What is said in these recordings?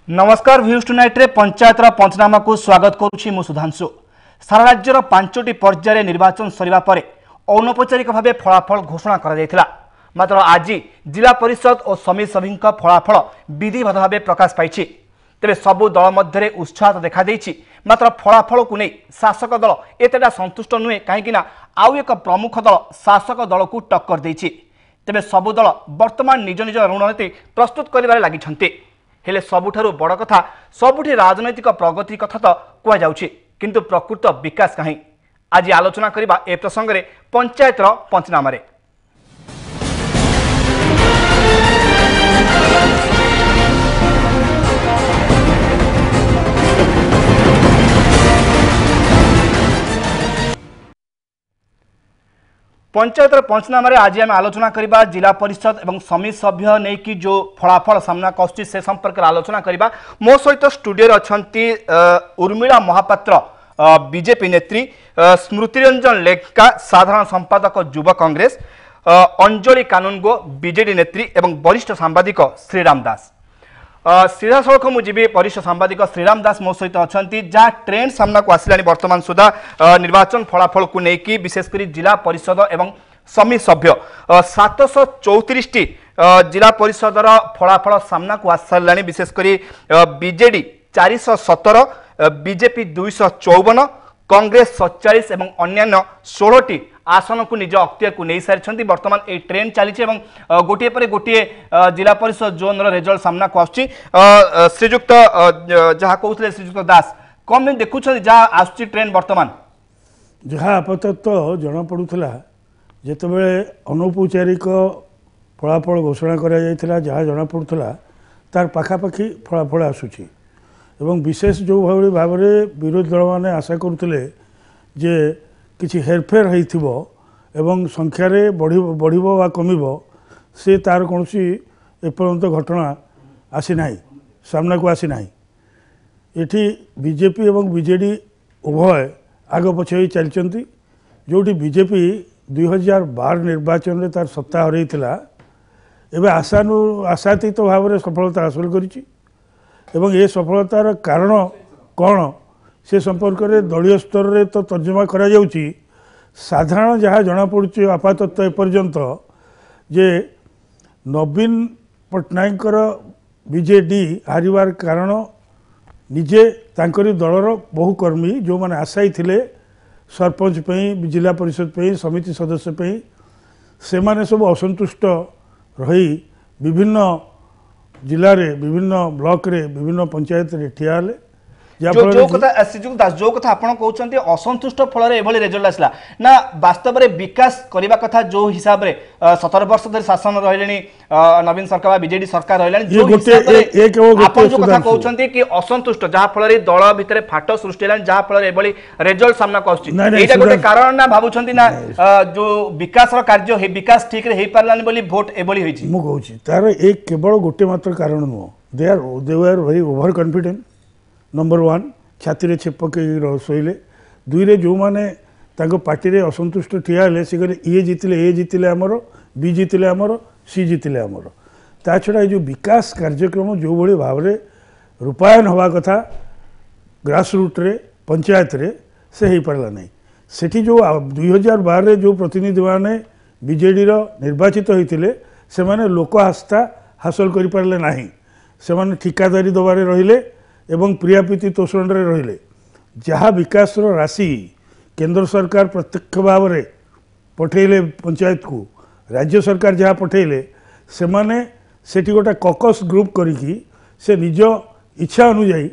नमस्कार views tonight रे पंचायत पंचनामा को स्वागत करुछि मु सुधांशु। सारा राज्यर 5टी पर्यायर निर्वाचन सरिबा परे अनौपचारिक भाव फलाफल घोषणा करा जायतिला। मात्र आज जिला परिषद और समिति सभी फलाफल विधिवत भाव प्रकाश पाई। तेरे सबु दल मध्य उत्साह देखा देछि। मात्र फलाफल को नहीं शासक दल एतेटा संतुष्ट नुहे कहीं आउ एक प्रमुख दल शासक दल को टक्कर देछि। तेरे सबु दल वर्तमान निज निज रणनीति प्रस्तुत करिबारे लागिछन्ते। हेले सबुठारु बड़ कथा सबुठी राजनैतिक प्रगति कथा तो कुआ जाउछि, किंतु प्रकृत विकास कहीं। आज आलोचना करिबा ए प्रसंग रे पंचायत पंचनामा रे। पंचायत पंचनामा आज आम आलोचना करबा जिला परिषद एवं समिति सभ्य नहीं कि जो फलाफल सामना आसुछि से संपर्क आलोचना करबा। मो सहित स्टूडियो अछंती उर्मिला महापात्र बीजेपी नेत्री, स्मृतिरंजन लेखा साधारण संपादक युवा कांग्रेस, अंजलि कानूनगो बीजेडी नेत्री एवं वरिष्ठ सांबादिक श्रीराम दास। सीधा सड़क मुझे वरिष्ठ सांबादिक श्रीराम दास मो सहित अच्छा जहाँ ट्रेंड सामना को आसला वर्तमान सुधा निर्वाचन फलाफल को लेकिन विशेषकर जिला परिषद एवं समिति सभ्य 734 जिला परिषदर फलाफल सामना को आसला। विशेषकर बीजेडी 417, बीजेपी 254, कांग्रेस 47 एवं अन्य 16 आसन को निज अख्तियार को नहीं सारी। वर्तमान ये ट्रेंड चली गोटे पर गोटे जिला परिषद जोन रिजल्ट सामना को आसुची। श्रीजुक्त जहाँ कहते श्रीजुक्त दास कम देखुं जहाँ आसुची ट्रेंड वर्तमान जहाँ आपातत जना पड़ूला जितेबाला अनौपचारिक फलाफल घोषणा करा जहाँ जना पड़ूला तार पाखापाखि फलाफल आसूची एवं विशेष जो भाव में विरोधी दल मैंने आशा करुले जे किसी हेरफेर होइथिबो एवं संख्यार बढ़िबो वा कमिबो से तार कौन एपर्यंत घटना आसी नाही, सामना को आसी नाही। एठी बीजेपी एवं बीजेडी उभय आग पछे चलचंती। जोटी बीजेपी 2012 निर्वाचन में तार सत्ता हरैथिला एबे आशातीत भाव में सफलता हासिल करिछि एवं ये सफलतार कारण कौन से संपर्क में दलीय स्तर में तो तर्जमा करा जाउची। साधारण जहाँ जना पड़ुछि आपातत एपर्यंत जे नवीन पट्टनायकर बीजेडी हारिबार कारण निजे तांकरी दलर बहु कर्मी जो माने आशायी थिले सरपंच पे जिला परिषद पे समिति सदस्य पे से माने सब असंतुष्ट रही विभिन्न जिले में विभिन्न ब्लॉक रे विभिन्न पंचायत रे ठिया हेले। जो कथा श्रीजुक्त दास जो कथा आपन कहउछन्ती असंतुष्ट फल रे एभली रिजल्ट आसला ना वास्तव में विकास करबा कथा जो हिसाब रे 17 वर्ष धरि शासन रहलेनी नवीन सरकार बीजेडी सरकार रहलेनी जो हिसाब रे आपन जो कथा कहउछन्ती कि असंतुष्ट जहाँ फल रे दल भितरे फाट सृष्टि हेलानी जहाँ फल रे एभली रिजल्ट सामना आसुछि एटा गोटे कारण ना भाबुछन्ती ना जो विकास रो कार्य हे विकास ठीक रे हे पारलानी बोली वोट एभली होइछि। मु कहउछि तार एक केवल गोटे मात्र कारण no they are very over confident. Number 1 छाती छेपक शोले। 2 रे जो माने ताको पार्टी रे असंतुष्ट ठिया हेले से कहले ए जीतिले आमर बी जीतिले आमर सी जीतिले आमर। ता छड़ा जो विकास कार्यक्रम जो भली भाव में रूपायन हवा कथा ग्रास रूट रे पंचायत रे से ही पारला नहीं। सेठी जो 2012 रे जो प्रतिनिधि माने बीजेडी रो निर्वाचित होइतिले से माने लोक आस्था हासिल करि पारले नाही। से माने ठिकादारी दबारे रहिले एवं प्रियाप्रीति तोषण रहिले। जहाँ विकास राशि केंद्र सरकार प्रत्यक्ष भाव में पठेले पंचायत को राज्य सरकार जहाँ पठेले से माने सेठी गोटा कॉकस ग्रुप करिकी से निज इच्छा अनुजाई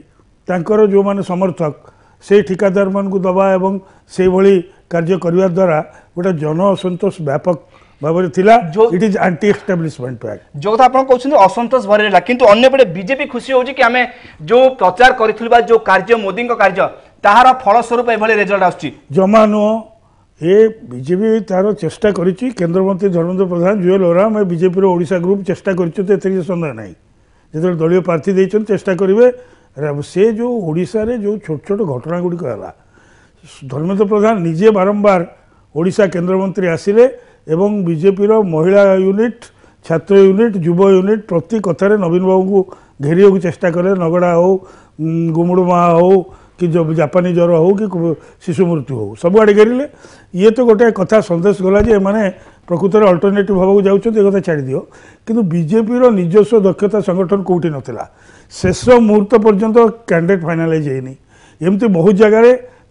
तांकर जो माने समर्थक से ठिकादार मान को दबा एवं से भली कार्य करने द्वारा गोटा जन असंतोष व्यापक भाव it is anti establishment act जो कथा आपन कहउछन असंतोष भरेला किंतु अन्य पटे बीजेपी खुशी होउछि कि हमें जो प्रचार करिथिलबा जो कार्य मोदी को कार्य ताहार फल स्वरूप एभली रिजल्ट आछि जमा नो ए बीजेपी तार चेष्टा करिछि। केंद्र मंत्री धर्मेंद्र प्रधान जुएल ओराम बीजेपी रो ओडिशा ग्रुप चेष्टा करिछि तो एथि संदेह नाही। जेते दलीय प्रार्थी दैछन चेष्टा करिवे से जो ओडिशा रे जो छोट छोट घटना गुडी कहला धर्मेंद्र प्रधान निजे बारंबार ओडिशा केंद्र मंत्री आसिले एवं बीजेपी रो महिला यूनिट छात्र यूनिट युव यूनिट प्रति कथार नवीन बाबू को घेरिया चेष्टा कले नगड़ा हो गुमुड़ुमा हो कि जो जापानी ज्वर हो कि शिशु मृत्यु हो सबुआड़े घेरिले ये तो गोटे कथा सन्देश गला जे माने प्रकृत अल्टरनेटिव हाँ जाऊँ छाड़ दियो किंतु बीजेपी निजस्व दक्षता संगठन कौटी नाला शेष मुहूर्त पर्यंत कैंडिडेट फाइनालाइज होनी एमती बहुत जगार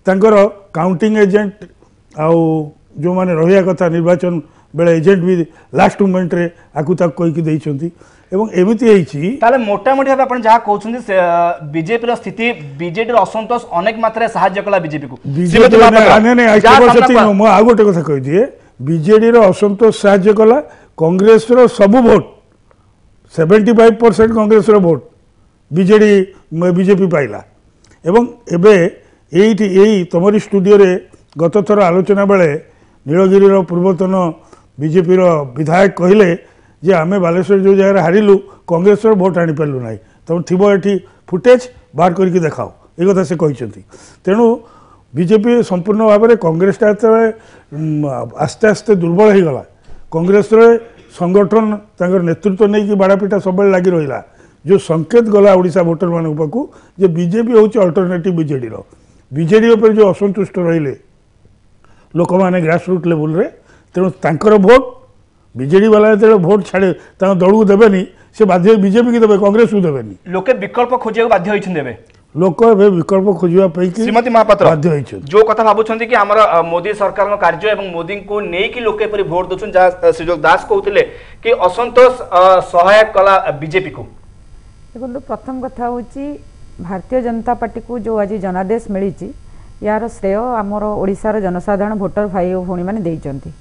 तांकर काउंटिंग एजेंट आउ जो माने रहिया कथा निर्वाचन बेले एजेंट भी लास्ट मोमेंट रे आकु ताक कहि देइछंती एवं एमिति हेछि ताले मोटामोटी भाबे आपण जहा कहउछंती बीजेपी रो स्थिति बीजेडी रो असंतोष अनेक मात्रा सहाय्य कला बीजेपी को बीजेपी ने मो आ गोटे कथा कहि दिए बीजेडी रो असंतोष सहाय्य कला कांग्रेस रो सब वोट 75% कांग्रेस रो वोट बीजेपी पाइला एवं एबे एई तमरी स्टूडियो रे गत थर आलोचना बेले नीलगिरी पूर्वतन बीजेपी विधायक कहले जे आमे बालेश्वर जो जगह हारिलु कांग्रेस भोट आनी पार्लु ना तुम थी फुटेज बाहर करके देखाओ ये कथा से कहते तेणु बीजेपी संपूर्ण भाव में कांग्रेस आस्ते आस्ते दुर्बल हो गला कांग्रेस संगठन तांकर नेतृत्व नहीं कि बाड़ापिटा सब लगी रहा जो संकेत गला ओडिशा वोटर मान पाखु जे बीजेपी हूँ अल्टरनेटिव बीजेडी जो असंतुष्ट रहिले लोक मैंने ग्रासरूट लेवल रे तेणु तांकर भोट बीजेडी वाला जो भोट छाड़े दल को देवेनि से बाध्य बीजेपी की देवे कांग्रेस को देवेनि लोके विकल्प खोजिया बाध्य होइछन देबे लोक ए विकल्प खोजिया पई कि श्रीमती महापात्र बाध्य होइछन जो कथा भाबुछंती कि हमर मोदी सरकार नो कार्य एवं मोदी को नै कि लोके परि वोट दोछन जा सुजोग दास कहउतिले कि असंतोष सहायक कला बीजेपी को देखो प्रथम कथा होची भारतीय जनता पार्टी को जो आज जनादेश मिली यार श्रेय आमर ओडिशार जनसाधारण भोटर भाई भौणी मैंने देइचंती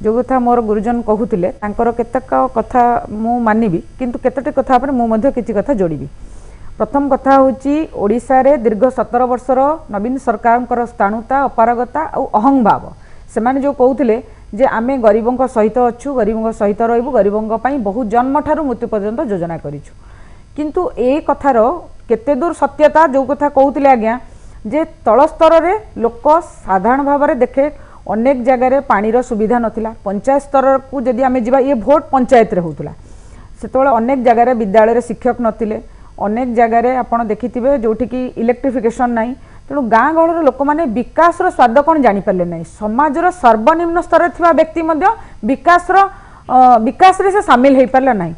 जो कथा मोर गुरुजन कहूतिले तांकर केतक कथा मु मानिबी किंतु केतटे कथा पर मु मध्य किछि कथा जोड़ीबी प्रथम कथा होची ओडिशा रे दीर्घ 17 वर्षर नवीन सरकारंकर स्थाणुता अपारगता और अहंग भाव से माने जो कहूतिले जे आमे गरीबों सहित अच्छु गरीबों सहित रहिबु गरीबों पई बहुत जन्म ठारू मृत्यु पर्यंत योजना करिछु किंतु ए कथार केते दूर सत्यता जो कथा कहूतिले आज्ञा जे तल स्तर रे लोक साधारण भाव में देखे अनेक जगार पानीर सुविधा नथिला पंचायत स्तर को जदि आमे जिबा ये भोट पंचायत रे होतला सेतबेले अनेक जगार विद्यालय रे शिक्षक नथिले अनेक जगार आपण देखिथिबे जोठी की इलेक्ट्रिफिकेशन नाही तेणु गाँ गहर लोक मैंने विकास स्वाद कौन जापारे ना समाज सर्वनिम्न स्तर थिबा व्यक्ति मध्य विकास रे से सामिल हो पारे ना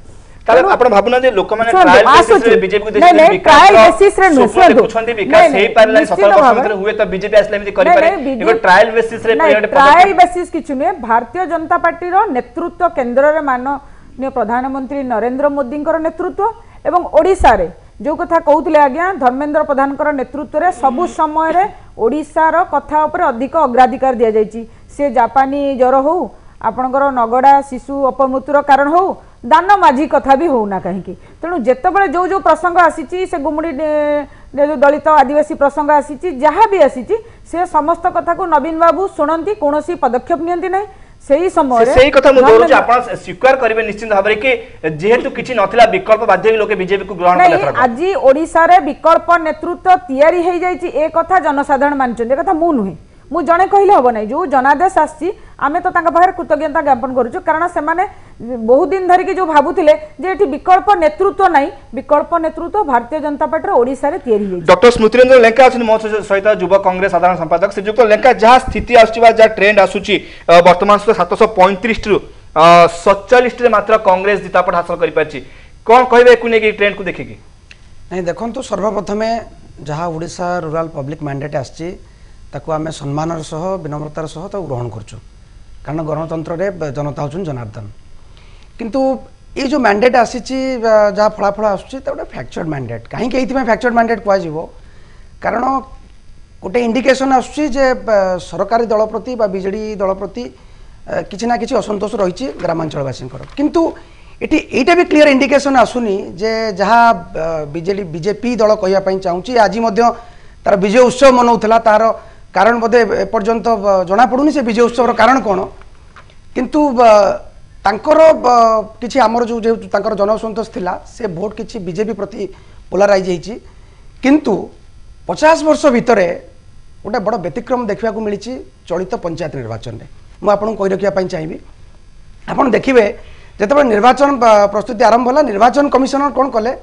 आपण भाबुना जे लोक माने ट्रायल बेसिस रे बीजेपी को देखि ट्रायल बेसिस रे देखुछंती विकास हेई पारला 17% हुए त बीजेपी आसले एमि करि पारे एगो ट्रायल बेसिस रे ट्रायल बेसिस किछु ने भारतीय जनता पार्टी रो नेतृत्व केंद्र रे माननीय प्रधानमंत्री नरेंद्र मोदी नेतृत्व एवं ओडिशा रे जो कथा कहूतिले आज्ञा धर्मेंद्र प्रधान नेतृत्व रे सबु समय रे ओडिशा रो कथा ऊपर अधिक अग्राधिकार दिया जायछि से जापानी ज्वर हो आपणकर नगड़ा शिशु अपमृत्युर कारण हो दान माझी कथा भी होना कहीं तेणु जितेबाला जो जो प्रसंग आसी से गुमुड़ी जो दलित आदिवासी प्रसंग आसी जहाँ भी आसी से समस्त कथा को नवीन बाबू शुणती कौन पदक्षेप नियंती नहीं सही समय सही कथा मु दोरुछ आपण स्वीकार करिवे निश्चित भाबरे कि जेहेतु किछि नथिला विकल्प बाध्य लोके बीजेपी को ग्रहण कले आज ओडिसा रे विकल्प नेतृत्व तयारी हे जायछि ए कथा जनसाधारण मानछन ए कथा मु नुहे मु जणे कहले हबो नै जो जनादेश आसी आमे तो तांका बाहर कृतज्ञता ज्ञापन करूछु कारण से माने बहुत दिन धरिकी जो भाबुथिले जे एठी विकल्प नेतृत्व नै विकल्प नेतृत्व भारतीय जनता पार्टी ओडिसा रे तयारी हे डॉक्टर स्मृतिरंजन लेंका अछन मो सहित युवा कांग्रेस साधारण संपादक श्रीजुक्त लेंका जहाँ स्थिति आसुवा जहाँ ट्रेंड आसुची वर्तमान 735 रु 47 रे मात्र कांग्रेस जितापट हासिल करि पारछि कोन कहबे कुने की ट्रेंड को देखिकी नहीं देखंतु सर्वप्रथम जहाँ ओडिशा रूरल पब्लिक मैंडेट आछि ताकू आमे सम्मानर सह विनम्रतार सह तो ग्रहण करछु कारण गणतंत्र रे जनता होचुन जनार्दन किंतु ये जो मैंडेट आसीची जहाँ फलाफल आसुची तो फैक्चर्ड मैंडेट कहीं फैक्चर्ड मैंडेट कह कारण गोटे इंडिकेशन आसुची जे सरकारी दल प्रति बीजेडी दल प्रति किसी ना किसी असंतोष रही ग्रामांचलवासी किंतु एटा भी क्लियर इंडिकेशन आसुनी जे जहाँ बीजेपी दल कहवाई चाहूँगी आज तार विजय उत्सव मनाऊला तार कारण बोधे एपर्यंत जना पड़ूनी से विजय उत्सव कारण कौन किंतु किसी आमर जो जन असंतोष थिला से भोट किसी बीजेपी प्रति पोलाराइज होती किंतु 50 वर्ष भितर गोटे बड़ व्यतिक्रम देखा मिली चलित पंचायत निर्वाचन में मुझे आपको कही रखा चाहिए आप देखिए जिते निर्वाचन प्रस्तुति आरंभ होला निर्वाचन कमिशनर कौन कले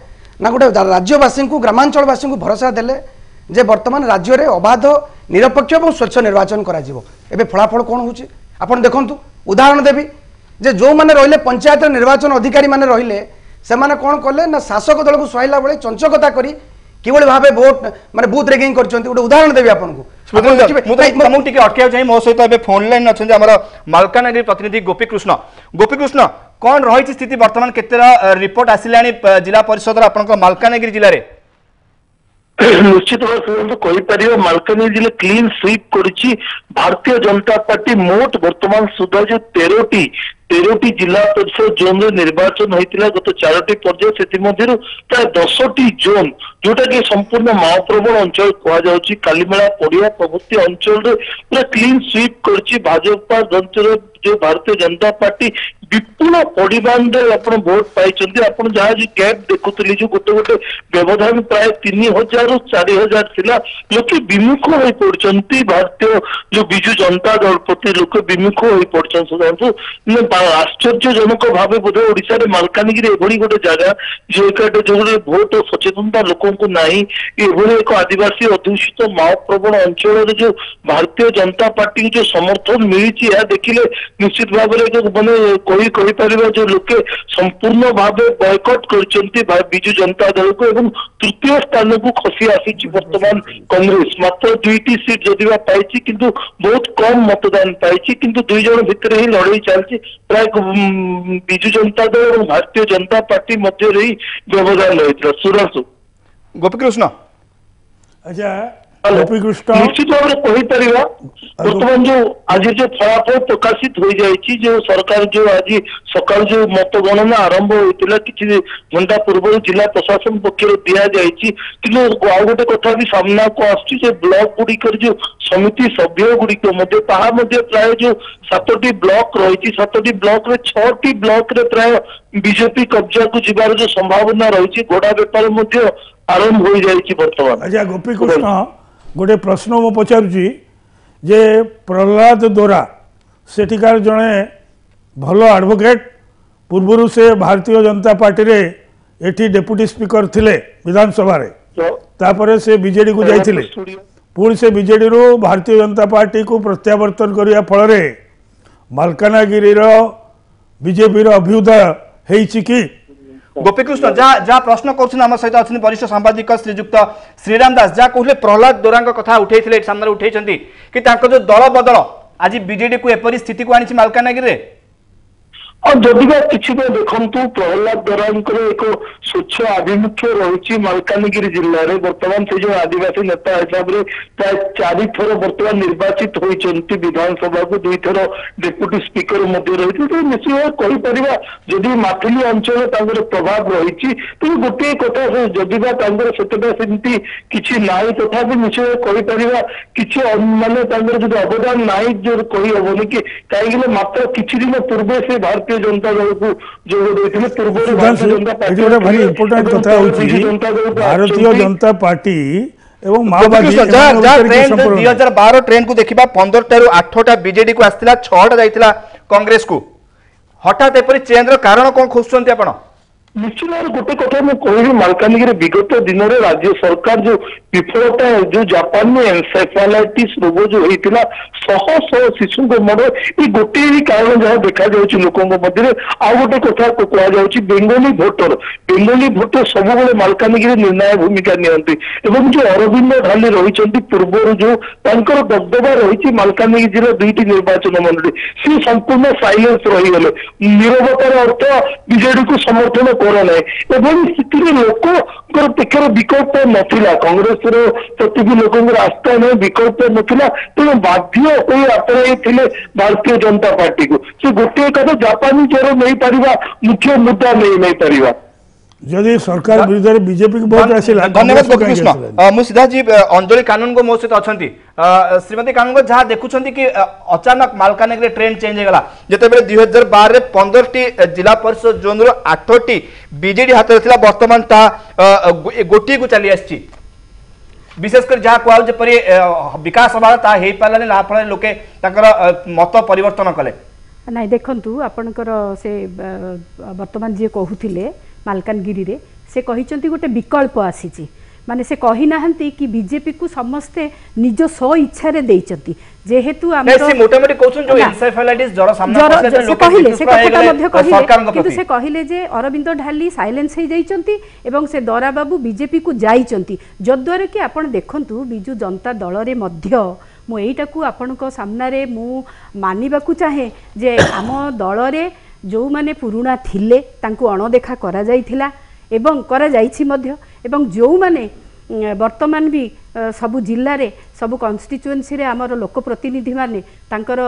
ना गोटे राज्यवासी को ग्रामांचलवासी को भरोसा देले जे वर्तमान राज्य में अबाध निरपेक्ष और स्वच्छ निर्वाचन करा फलाफल कौन होची आपण देखंतु उदाहरण देवी जे जो माने रहिले पंचायत निर्वाचन अधिकारी माने रहिले से माने कौन कले ना शासक दल को सुहाइला बेले चंचकता करी किभଳି भाबे वोट माने बूथ रेगिंग करछंती गोटे उदाहरण देवी आपन को ମୁଁ ଟିକେ ଅଟକିବାକୁ ଚାହିଁ ମୋ ସହିତ ଏବେ ଫୋନ ଲାଇନ୍ ଅଛନ୍ତି ଆମର ମାଲକାନଗିରି ପ୍ରତିନିଧି ଗୋପୀକୃଷ୍ଣ କଣ ରହିଛି ସ୍ଥିତି ବର୍ତ୍ତମାନ କେତେଟା ରିପୋର୍ଟ ଆସିଲାଣି ଜିଲ୍ଲା ପରିଷଦର ଆପଣଙ୍କ ମାଲକାନଗିରି ଜିଲ୍ଲାରେ निश्चित भाव कहीपर मालकानगिरी जिले क्लीन स्वीप करी भारतीय जनता पार्टी मोट वर्तमान सुधा जो 13टी जिला परिषद जोन रे निर्वाचन होता गत 4टी पर्याय से प्राय 10टी जोन जोटा कि संपूर्ण माओप्रवण अंचल कहुच्छी कालीमेला पड़िया प्रभृति अंचल पूरा क्लीन स्वीप कर भाजपा जो भारतीय जनता पार्टी विपुल परिमाण आपड़ भोट पाई जहाँ गैप देखुली जो गोटे गोटे व्यवधान प्राय 3000 ରୁ 4000 थिला लोके विमुख हो पड़ती भारतीय जो विजु जनता दल प्रति लोक विमुख हो पड़ते आश्चर्यजनक भाव बोध ओडिशा रे मालकानगिरी एभली गोटे जगह जो जो भोट सचेतनता लोकों को नहीं एभली एक आदिवासी अध्युषित माओप्रवण अंचल जो भारतीय जनता पार्टी जो समर्थन मिली देखिले निश्चित भाव माने कहीपर जो लोके संपूर्ण भाव बॉयकट कर विजु जनता दल को एवं तृतीय स्थान को खसी आसी वर्तमान कांग्रेस मात्र 2टी सीट जदि पाई किंतु बहुत कम मतदान पाई किंतु 2 जन भितर ही लड़ाई चलती प्राय विजु जनता दल और भारतीय जनता पार्टी मध्य ही व्यवधान रही सुरंशु गोपीकृष्ण अच्छा गोपीकृष्ण निश्चित भाव में कहीपर बर्तमान जो आज जो फलाफल प्रकाशित हो जाए जो सरकार जो आज सकाल जो मतगणना आरंभ होता कि घंटा पूर्व जिला प्रशासन पक्ष दि जाए कि आ गोटे कथा भी सामना को आस ब्लॉक गुड़िक जो समिति सभ्य गुड़िक प्राय जो 7टी ब्लॉक रही 7टी ब्लॉक रे 6टी ब्लॉक रे प्राय बीजेपी कब्जा को जीवार जो संभावना रही घोड़ा बेपार आरंभ हो जाए बर्तमान। अच्छा गोपीकृष्ण गोटे प्रश्न मु पचारुची जे प्रहलाद दोरा सेठिकार जड़े भल एडवोकेट पूर्वर से भारतीय जनता पार्टी रे एठी डेप्यूटी स्पीकर थिले विधानसभा रे तापरे से बीजेडी को जाइथिले पुणी से बीजेडी रो भारतीय जनता पार्टी को प्रत्यावर्तन करिया फल रे मालकानगिरी रो बीजेपी रो अभ्युदय हेछि कि गोपीकृष्ण जहाँ प्रश्न कर सहित अच्छे वरिष्ठ सांबादिक श्रीजुक्त श्रीराम दास जहाँ कहले प्रहलाद दोरा कथा उठे सामने उठे कि जो दल बदल आज बीजेडी को एपरी स्थिति को आनी मालकानगिरी रे और जदि किसी देखु प्रहलाद दोरा एक स्वच्छ आभिमुख्य रही मालकानगिरी जिले में बर्तमान से जो आदिवासी नेता हिसाब से प्राय 4 थर बर्तमान निर्वाचित होती विधानसभा को 2 थर डेप्यूटी स्पीकर रही तो निश्चित कहीपर जदि माथिली अंचल प्रभाव रही तो गोटे कथा जदि सेतटा सेमती किसी ना तथा निश्चय कहीपर कि माने जो अवदान ना जो कहीहबनी कि कहीं मात्र किसी दिन पूर्व से भारतीय जनता दल को जो पूर्व भारतीय जनता पार्टी एवं माओवादी 2012 ट्रेन को देखा 15 ରୁ 8टा बीजेडी को आसला 6टा जाइतिला कांग्रेस को हठात एपरी चेंज रो कारण कोन खोजछन्ती आपण निश्चित भाव गोटे कथा मुझे कहि मालकानगिरी विगत दिन में राज्य सरकार जो विफलता जो जापान में एनसेफालाइटिस रोग जो होता 100 शिशु मर ये गोटे ही कारण जहाँ देखा लोकों मध्य आ गोटे कथा कहुच्छी बेंगली भोटर सब मालकानगिरी निर्णायक भूमिका नियंती एवं जो अरविंद ढाली रही पूर्व जो दबदबा रही मालकानगिरी जिला 2टी निर्वाचन मंडली सी संपूर्ण साइलेंस रहीगले नीरवतार अर्थ बीजेडी को समर्थन लोक पेक्षर विकल्प नथिला कांग्रेस प्रति भी लोक आस्था नहीं विकल्प नथिला तेणु बाध्य हो आपणे भारतीय जनता पार्टी को से गोटे कथा जापानी चोर नहीं पारिबा मुख्य मुद्दा नहीं पारिबा जदि सरकार विरुद्ध में बीजेपी को बहुत आसिला धन्यवाद गोपीकृष्ण मु सीधा जी अंजलि कानून को मो सहित अच्छी श्रीमती कानून जहाँ देखुं कि अचानक मालकानगिरी ट्रेन चेंज होगा जिते 2012 रे 15टी जिला परिषद जोन रो 8टी बीजेडी हाथ में बर्तमान ता गोटी को चली आसी विशेषकर जहाँ कहल जपरी विकास हवा ता हो पारानी ना फल लोके मत परिवर्तन कले ना देखु आपणकर से वर्तमान जी कहते मालकानगिरी रे से कहिचंती गोटे विकल्प आसीची माने से कही नाहंती कि बीजेपी को समस्ते निज स्व इच्छा रे देइचंती जेहेतु से मोटामोटी कहउछन जो एन्सेफेलाइटिस जर सामना से कहिले से कथाटा मध्ये कहिले किंतु से कहिले जे अरविंद ढाली साइलेंस हे जाइचंती एवं से दरा बाबू बीजेपी को जाइचंती जद्वारा कि आपण देखंतु बिजु जनता दल रे मध्य मु एइटा को आपनक सामना रे मु मानिबा को चाहे जे आम दल रे जो माने पुरुणा थिले तांको अणदेखा करा जाइथिला एवं करा जाइछि मध्य एवं जो माने वर्तमान भी सबु जिल्ला रे सबु कन्स्टिट्युएन्सी रे आमर लोक प्रतिनिधि माने तांकर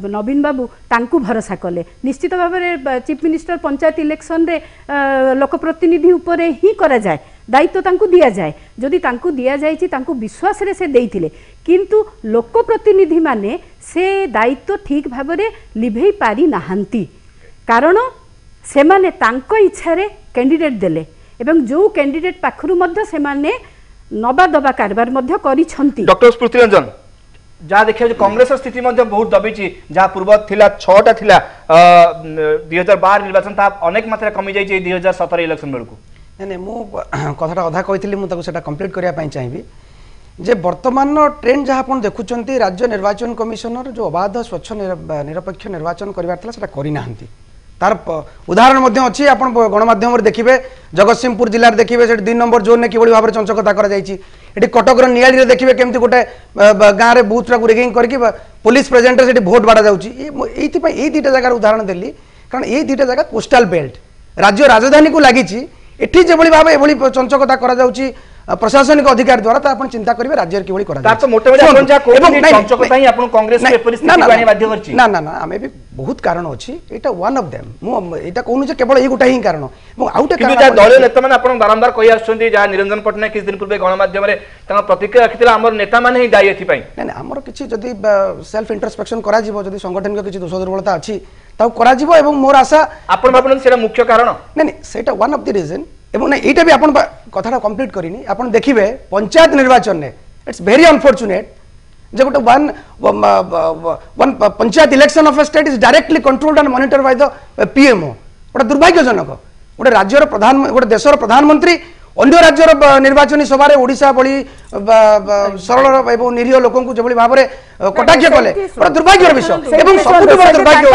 नवीन बाबू तांकु भरोसा कले निश्चित भाव में चीफ मिनिस्टर पंचायत इलेक्शन रे लोक प्रतिनिधि उपरे ही करा जाए दायित्व तांकु दिया जाए जदि तांकु दिया जाइछि तांकु विश्वास रे से देइथिले किंतु लोक प्रतिनिधि माने से दायित्व ठीक भाव में लिभेई पारि नाहंती कारण से माने तांको इच्छा रे कैंडिडेट देले एवं जो कैंडिडेट पाखरु मध्य से माने नबा दबा कारबार मध्य करिछंती डॉक्टर स्मृति रंजन जहाँ देखिए कांग्रेस स्थिति मध्य बहुत दबिची जहाँ पूर्व थिला 6टा थिला 2012 निर्वाचन ता अनेक मात्रा कमी जाई 2017 इलेक्शन बेलकु नहीं मु कथाटा अधा कहितली मु ताको सेटा कंप्लीट करिया पई चाहिबी जे वर्तमान ट्रेंड जहाँ आपण देखुचंती राज्य निर्वाचन कमिशनर जो अबाध स्वच्छ निरपेक्ष निर्वाचन करिवार थिला सेटा करि नाहंती तार उदाहरण मध्य अच्छी आप गणमाध्यम देखिए जगतसिंहपुर जिले में देखिए 2 नंबर जोन में किभली भाव में चंचकता कर कटक नियाली देखिए केमती गोटे गाँव में बूथ टाक रेगिंग करके पुलिस प्रेजेंट से भोट बाड़ा जाऊँगी ये 2टा जगार उदाहरण देली कारण ये 2टा जगह कोस्टाल बेल्ट राज्य राजधानी को लगी एठी जेभली भाव एभली चंचकता करा जाउची प्रशासनिक अधिकार द्वारा ता आपण चिंता करिवे राज्य केवली करा जाय तो मोटे आपण जा कोन चंचकता ही आपण कांग्रेस के परिस्थिति बानी बाध्य करची ना ना ना हमें भी बहुत कारण अछि एटा वन ऑफ देम मु एटा कहनु जे केवल एही गुटा ही कारण मु आउटा कारण किंतु दलीय नेता माने आपण बारंबार कहि आछुंती जा निरंजन पटनायक किछ दिन पूर्व गणमाध्यम रे ता प्रतिक्रिया रखितला हमर नेता माने ही दायी एथि पई नै हमर किछि जदी सेल्फ इंट्रोस्पेक्शन करा जिवो जदी संगठन के किछि दोष दुर्बलता अछि ता करा जिवो एवं मोर आशा आपण भाबन सेटा मुख्य कारण नै सेटा वन ऑफ द रीजन एवं नहीं यहाँ भी आप कथा कंप्लीट करनी आप देखिए पंचायत निर्वाचन में इट्स वेरी अनफॉर्चुनेट जे गोटे one panchayat election of A state is directly controlled and monitor by the PMO गोटे दुर्भाग्यजनक गोटे राज्यर प्रधान गोटे देशर प्रधानमंत्री अन्य राज्यर निर्वाचन सभा ओडिशा भली सरल एवं निरीह लोक जो भाव में कटाक्ष कले गोटे दुर्भाग्यर विषय एवं सबुठ बड़ दुर्भाग्य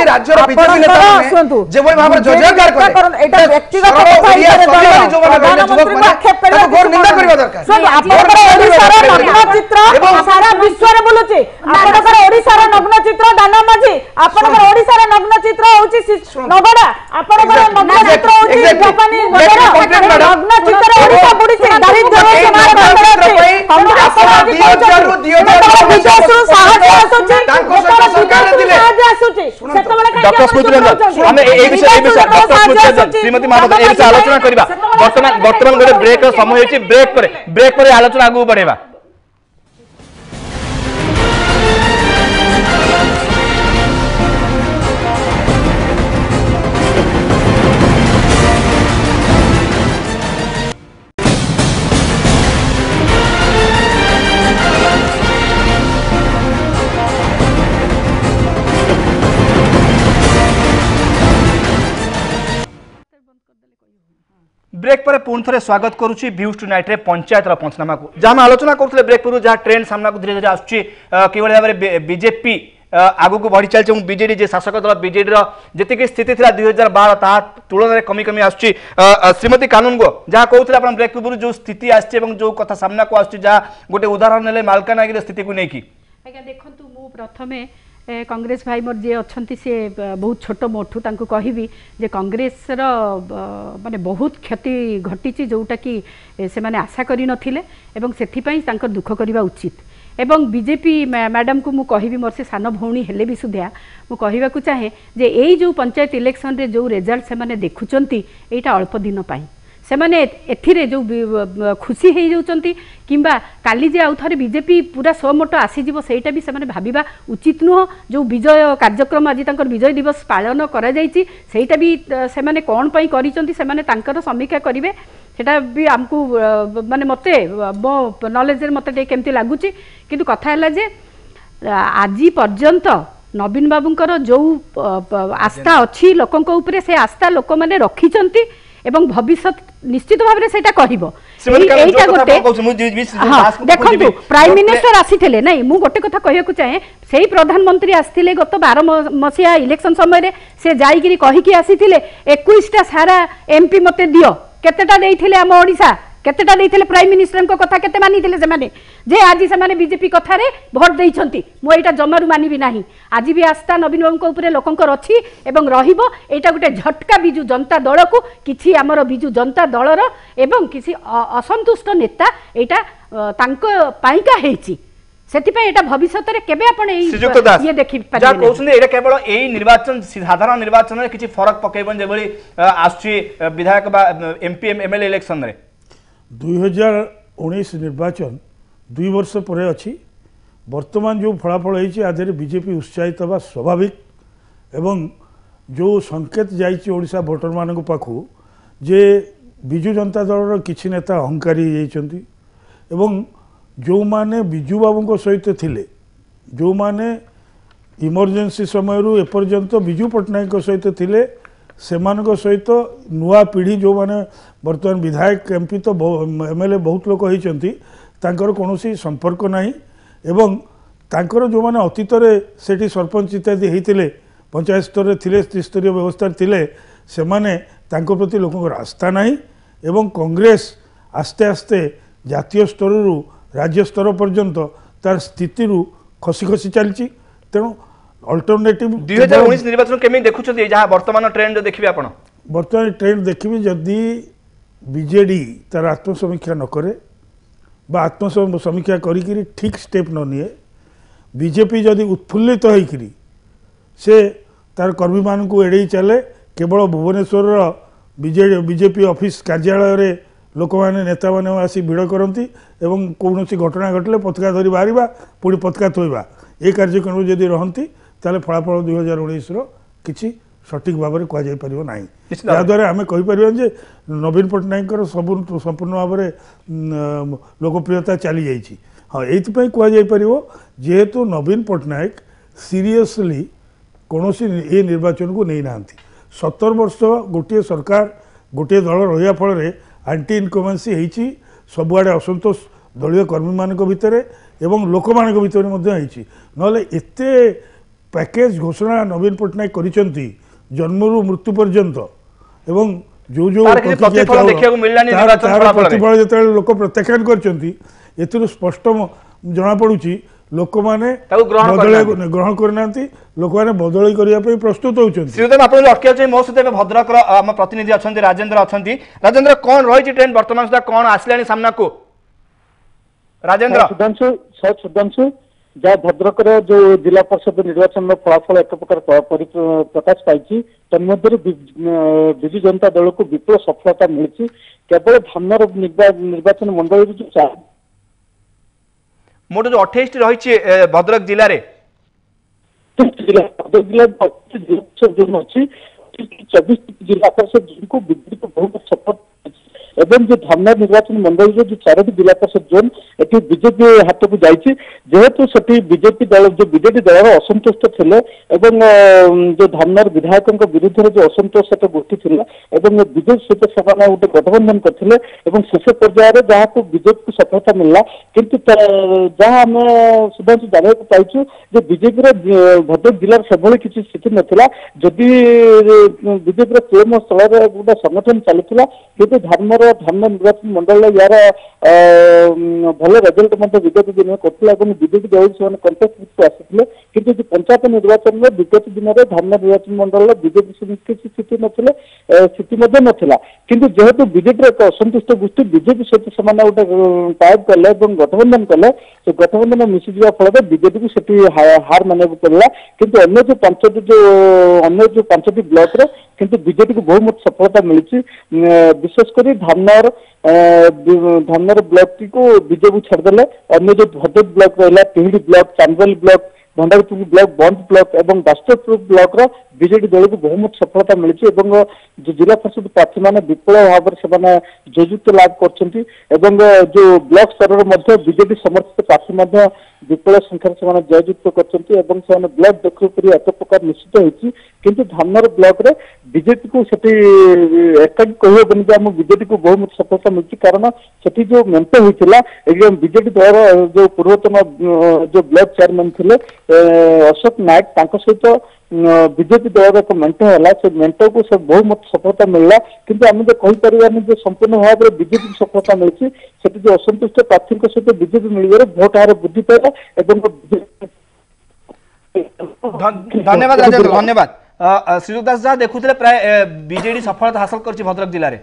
राज्यर बीजेपी नेता जो भाव जय जयकार नगड़ा आपनकर नग्न चित्र होची जापानी नग्न चित्र ओडिसा बुडीची दारिद्र्य हम विदेशु साहस आसुची डॉक्टर स्मृति रंजन हम ए विषय डॉक्टर स्मृति श्रीमती महापात्र ए विषय आलोचना करबा वर्तमान गोटे ब्रेक समय होची ब्रेक पर आलोचना आगु बढ़ेबा ब्रेक पर पुणी थे स्वागत करुच्ची व्यूज टुनाइट रे पंचायत पंचनामा को जहाँ आलोचना करते ब्रेक पूर्व जहाँ ट्रेंड सामना को धीरे धीरे आसुच्ची किभली भाव में बीजेपी आगु को बढ़ी चलती बीजेडी जे शासक दल बीजेडी जी स्थिति था 2012 ता तुलन में कमी कमी आसुच्ची श्रीमती कानूनगो जहाँ कहते आप ब्रेक पूर्व जो स्थिति आसची जो कथा सामना को आसुच्ची जहाँ गोटे उदाहरण ने मालकानगिरी स्थिति को लेकिन आज्ञा देखु मु प्रथमे कांग्रेस भाई मोर जे अच्छी सी बहुत छोट मोठू तांको कहबी जे कांग्रेस माने बहुत क्षति घटी जोटा कि से माने आशा करि नथिले एवं सेथिपई तांकर दुख करिबा उचित एवं बीजेपी मैडम को मु कहबी मोर से सान भौणी हेले भी सुधा मु कहबा को चाहे जे एई जो पंचायत इलेक्शन रे जो रिजल्ट से माने देखुचंती एटा अल्प दिन पाई से माने एथिरे जो खुशी हो जाउचंती किंबा काली जे आउ थरे बीजेपी पूरा स्वमोट आसीजिवो सेटा भी से माने भाबिबा उचित नुह जो विजय कार्यक्रम आज तांकर विजय दिवस पालन करा जायछि सेटा भी से माने कोन पई करिचंती से माने तांकर समीक्षा करिवे सेटा भी हमकु माने मते मो नॉलेज रे मते केमती लागुची किंतु कथा हला जे आजि पर्यंत नवीन बाबूंकर जो आस्था अच्छी लोकंक उपरे से आस्था लोक मैंने रखिचंती एवं भविष्य निश्चित भाव में सेटा कहबो एटा गोटे देखंतु प्राइम मिनिस्टर आसीथिले नै मु गोटे कथा कहया को चाहे सेही प्रधानमंत्री आसीथिले गत 12 मसिया इलेक्शन समय रे से जाई गिरी कहि कि आसीथिले 21 टा सारा एमपी मते दियो केतेटा देइथिले हम ओडिसा केतेटा देइथिले प्राइम मिनिस्टर को कथा केते मानिथिले से माने जे आज से माने बीजेपी कथा रे भोट देइछंती मु एटा जमारु मानिबी नाही आज भी आस्था नवीन बाबू उपरे लोकंकर अछि एवं रहिबो एटा गोटे झटका बिजु जनता दल को किछि हमर बिजु जनता दलर एवं किछि असंतुष्ट नेता एटा तांको पाइका हेछि सेतिपय एटा भविष्यत रे केबे आपण ये देखि पाबे जा कहउछन एटा केवल एई निर्वाचन साधारण निर्वाचन रे किछि फरक पकेबन जे बली आछि विधायक बा एमपी एमएलए इलेक्शन रे 2019 निर्वाचन 2 वर्ष पर अच्छी वर्तमान जो फलाफल होती आधे बीजेपी उत्साहित हवा स्वाभाविक एवं जो संकेत जाइए ओडिशा भोटर मान पाखु जे बिजु जनता दल किसी नेता अहंकारी होती एवं जो माने बिजु बाबू सहित थिले जो माने इमरजेंसी समय एपर्यंत बिजु पट्टनायक सहित थिले सेमानक सहित नुआ पीढ़ी जो माने वर्तमान विधायक एमपी तो एमएलए बहुत लोक होती कौन संपर्क नहीं एवं तांकर जो माने अतीत से सरपंच इत्यादि होते पंचायत स्तर थे त्रिस्तरीय व्यवस्था थिले से माने तांको प्रति लोकंर आस्था नहीं एवं कांग्रेस आस्ते आस्ते जातीय स्तर राज्य स्तर पर्यंत तार स्थिति खसी खसी चलती तेणु अल्टरनेटिव 2019 निर्वाचन केमी देखुछथि जहा वर्तमान ट्रेंड देखिबे आपण वर्तमान ट्रेंड देखिबे जदी बीजेडी तार आत्मसमीक्षा न करे बा आत्मसमीक्षा करी ठीक स्टेप न निए बीजेपी जदी उत्फुल्लित होइकरी से तार कर्मी मान को एड़े चले केवल भुवनेश्वर बीजेपी ऑफिस कार्यालय रे लोक मैंने नेता मैंने आसी भिड़ करती एवं कौन घटना घटले पताका धरी बाहर पुणी पताका थोइबा ये कार्यक्रम जदि रहती ताले फलाफल 2019 किसी सठिक भाव में कहुपर ना याद्वारा आम कहीपर जे नवीन पट्टनायक संपूर्ण भाव में लोकप्रियता चली जाइए हाँ ये कहुपर जेहेतु नवीन पट्टनायक सीरियसली कौन ये निर्वाचन को नहीं ना 70 वर्ष गोटे सरकार गोटे दल रहा फल आंटी इनकमेंसी होती सबुआड़े असंतोष दलीय कर्मी मान भितर एवं लोक मान भितर ना एते पैकेज घोषणा नवीन पट्टनायक करिसेंती जन्मरू मृत्यु पर्यंत एवं जो जो प्रतिफल जो लोक प्रत्याख्यान कर स्पष्ट जना पड़ुची लोक मैंने ग्रहण करना लोक मैंने बदली करने प्रस्तुत होती मो सहित भद्रक प्रतिनिधि अच्छा राजेन्द्र अच्छा राजेन्द्र कौन रही ट्रेंड बर्तमान सुधा कौन आसला सामना को राजेन्द्र सुधांशु जहाँ भद्रक जो जिला परिषद निर्वाचन फलाफल एक प्रकार प्रकाश पाई तन्मध्य विजु जनता दल को विपुल सफलता मिली केवल धामनर निर्वाचन मंडल जो मोट जो 28 रही भद्रक जिले में भद्रक जिला अच्छी 24 जिला परिषद जिनको बीजेपी को बहुत सपोर्ट एवं जो धामनर निर्वाचन मंडल जो 4 जिला परिषद जोन ये बीजेपी हाथ को जाइए जेहेतु से बीजेपी दल जो बीजेपी दल असंतुष्ट थे जो धामनर विधायक विरुद्ध जो असंतोष से गोष्ठी थी बीजेपी सहित से गोटे गठबंधन करते शेष पर्यायर जहाँ को बीजेपी को सफलता मिलला किंतु जहाँ आम सुधांशु जानवा पाइछु बीजेपी भद्रक जिलार से किसी स्थिति नाला जदि बीजेपी प्रेम स्थल गोटे संगठन चलुला किंतु धामनर निर्वाचन मंडल यार भल रेजल्ट विगत दिन करते बीजेपी दल से कंटेस्ट आसते किंतु पंचायत निर्वाचन में विगत दिन में धामनर निर्वाचन मंडल बीजेपी किसी स्थिति नाला किंतु जेहेतु बीजेपी एक असंतुष्ट गोष्ठी बीजेपी सहित से गोटे टाइप कले गठबंधन कले से गठबंधन मिसीजा फल बीजेपी को सेठी हार मानने पड़ा किंतु अन्य जो 5टी ब्लॉक रे किंतु बीजेपी को बहुत सफलता मिली विशेषकर धामनर ब्लॉक टी को बीजेपी छाड़देले अन्य जो भद्रक ब्लॉक रहा टिहड़ी ब्लॉक चांदोली ब्लॉक भंडारीपुर ब्लॉक बंद ब्लॉक एवं बास्तवपुर ब्लॉक रो बीजेडी दल को बहुमत सफलता मिली एवं जो जिला परिषद प्रार्थी मैंने विपुल भाव से जयजुक्त लाभ करछंती एवं जो ब्लॉक स्तर रो बीजेडी समर्थित प्रार्थी विपुल संख्यार से जयजुक्त करछंती एवं से ब्लॉक दखल करी एक प्रकार निश्चित होईची किंतु धामनगर ब्लॉक रे बीजेपी को सेठी एकाकी कहियो बनि जे हम बीजेपी को बहुमत सफलता मिली कारण सेठी जो मेंट होइतिला एकदम बीजेपी द्वारा जो पूर्वतन जो ब्लॉक चेयरमैन थिले अशोक नायक तांको सहित बीजेपी दल एक मेंट है से मेंट को सब बहुमत सफलता मिलला किंतु आम जो कही परिवानी जो संपूर्ण भाव में बीजेपी सफलता मिली से जो असंतुष्ट प्रार्थी सहित बीजेपी मिलवे भोट हार वृद्धि पाइला एवं धन्यवाद राजेंद्र धन्यवाद श्रीजुक्त दास जहाँ देखुले प्राय बीजेडी सफलता हासिल करछि भद्रक जिले में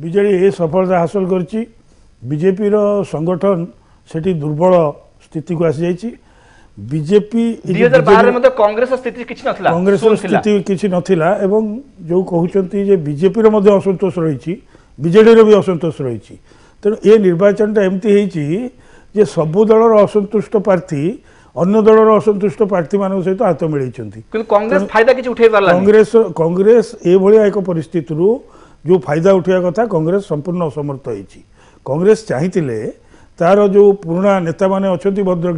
बीजेडी ये सफलता हासिल करछि बीजेपी रो संगठन सेठी दुर्बल स्थिति को आसी जाइछि बीजेपी 2012 में तो कांग्रेस स्थिति किछि नथिला कांग्रेस स्थिति किछि नथिला एवं जो कहउचंती जे बीजेपी रो मध्ये असंतोष रहिछि बीजेडी रो भी असंतोष रहिछि तेणु ए निर्वाचनटा एमती हेछि जे सबु दलर असंतुष्ट प्रार्थी अन्य दलर असंतुष्ट प्रार्थी मान सहित हाथ मिलैछंती कांग्रेस फायदा किछि उठै पारला कांग्रेस ए भलिया एक परिस्थिति रु जो फायदा उठिया कथा कांग्रेस संपूर्ण असमर्थ होइछि कांग्रेस चाहितिले तार जो पुराना नेता माने अछंती भद्रक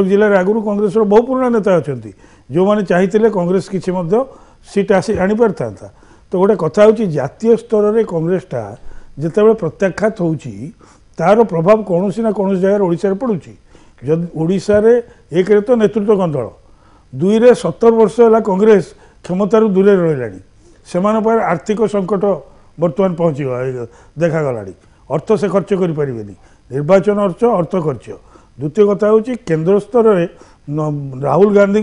जिले में आगुरी कांग्रेस बहु पुराना नेता अच्छा जो मैंने चाहिए कांग्रेस किसी सीट आसी आनी पारता तो गोटे कथा हूँ जातीय स्तर में कांग्रेसटा जिते प्रत्याख्यात होची तार प्रभाव कौन ना कौन जगह ओडिशा रे पड़ुची जब ओडिशा रे एक रे तो नेतृत्व गंधल 2 रे 70 वर्ष है कांग्रेस क्षमतार दूरे रही से आर्थिक संकट बर्तमान पहुँची देखागला अर्थ से खर्च करें निर्वाचन अर्थ खर्च द्वितीय कथा हूँ केंद्र स्तर में राहुल गांधी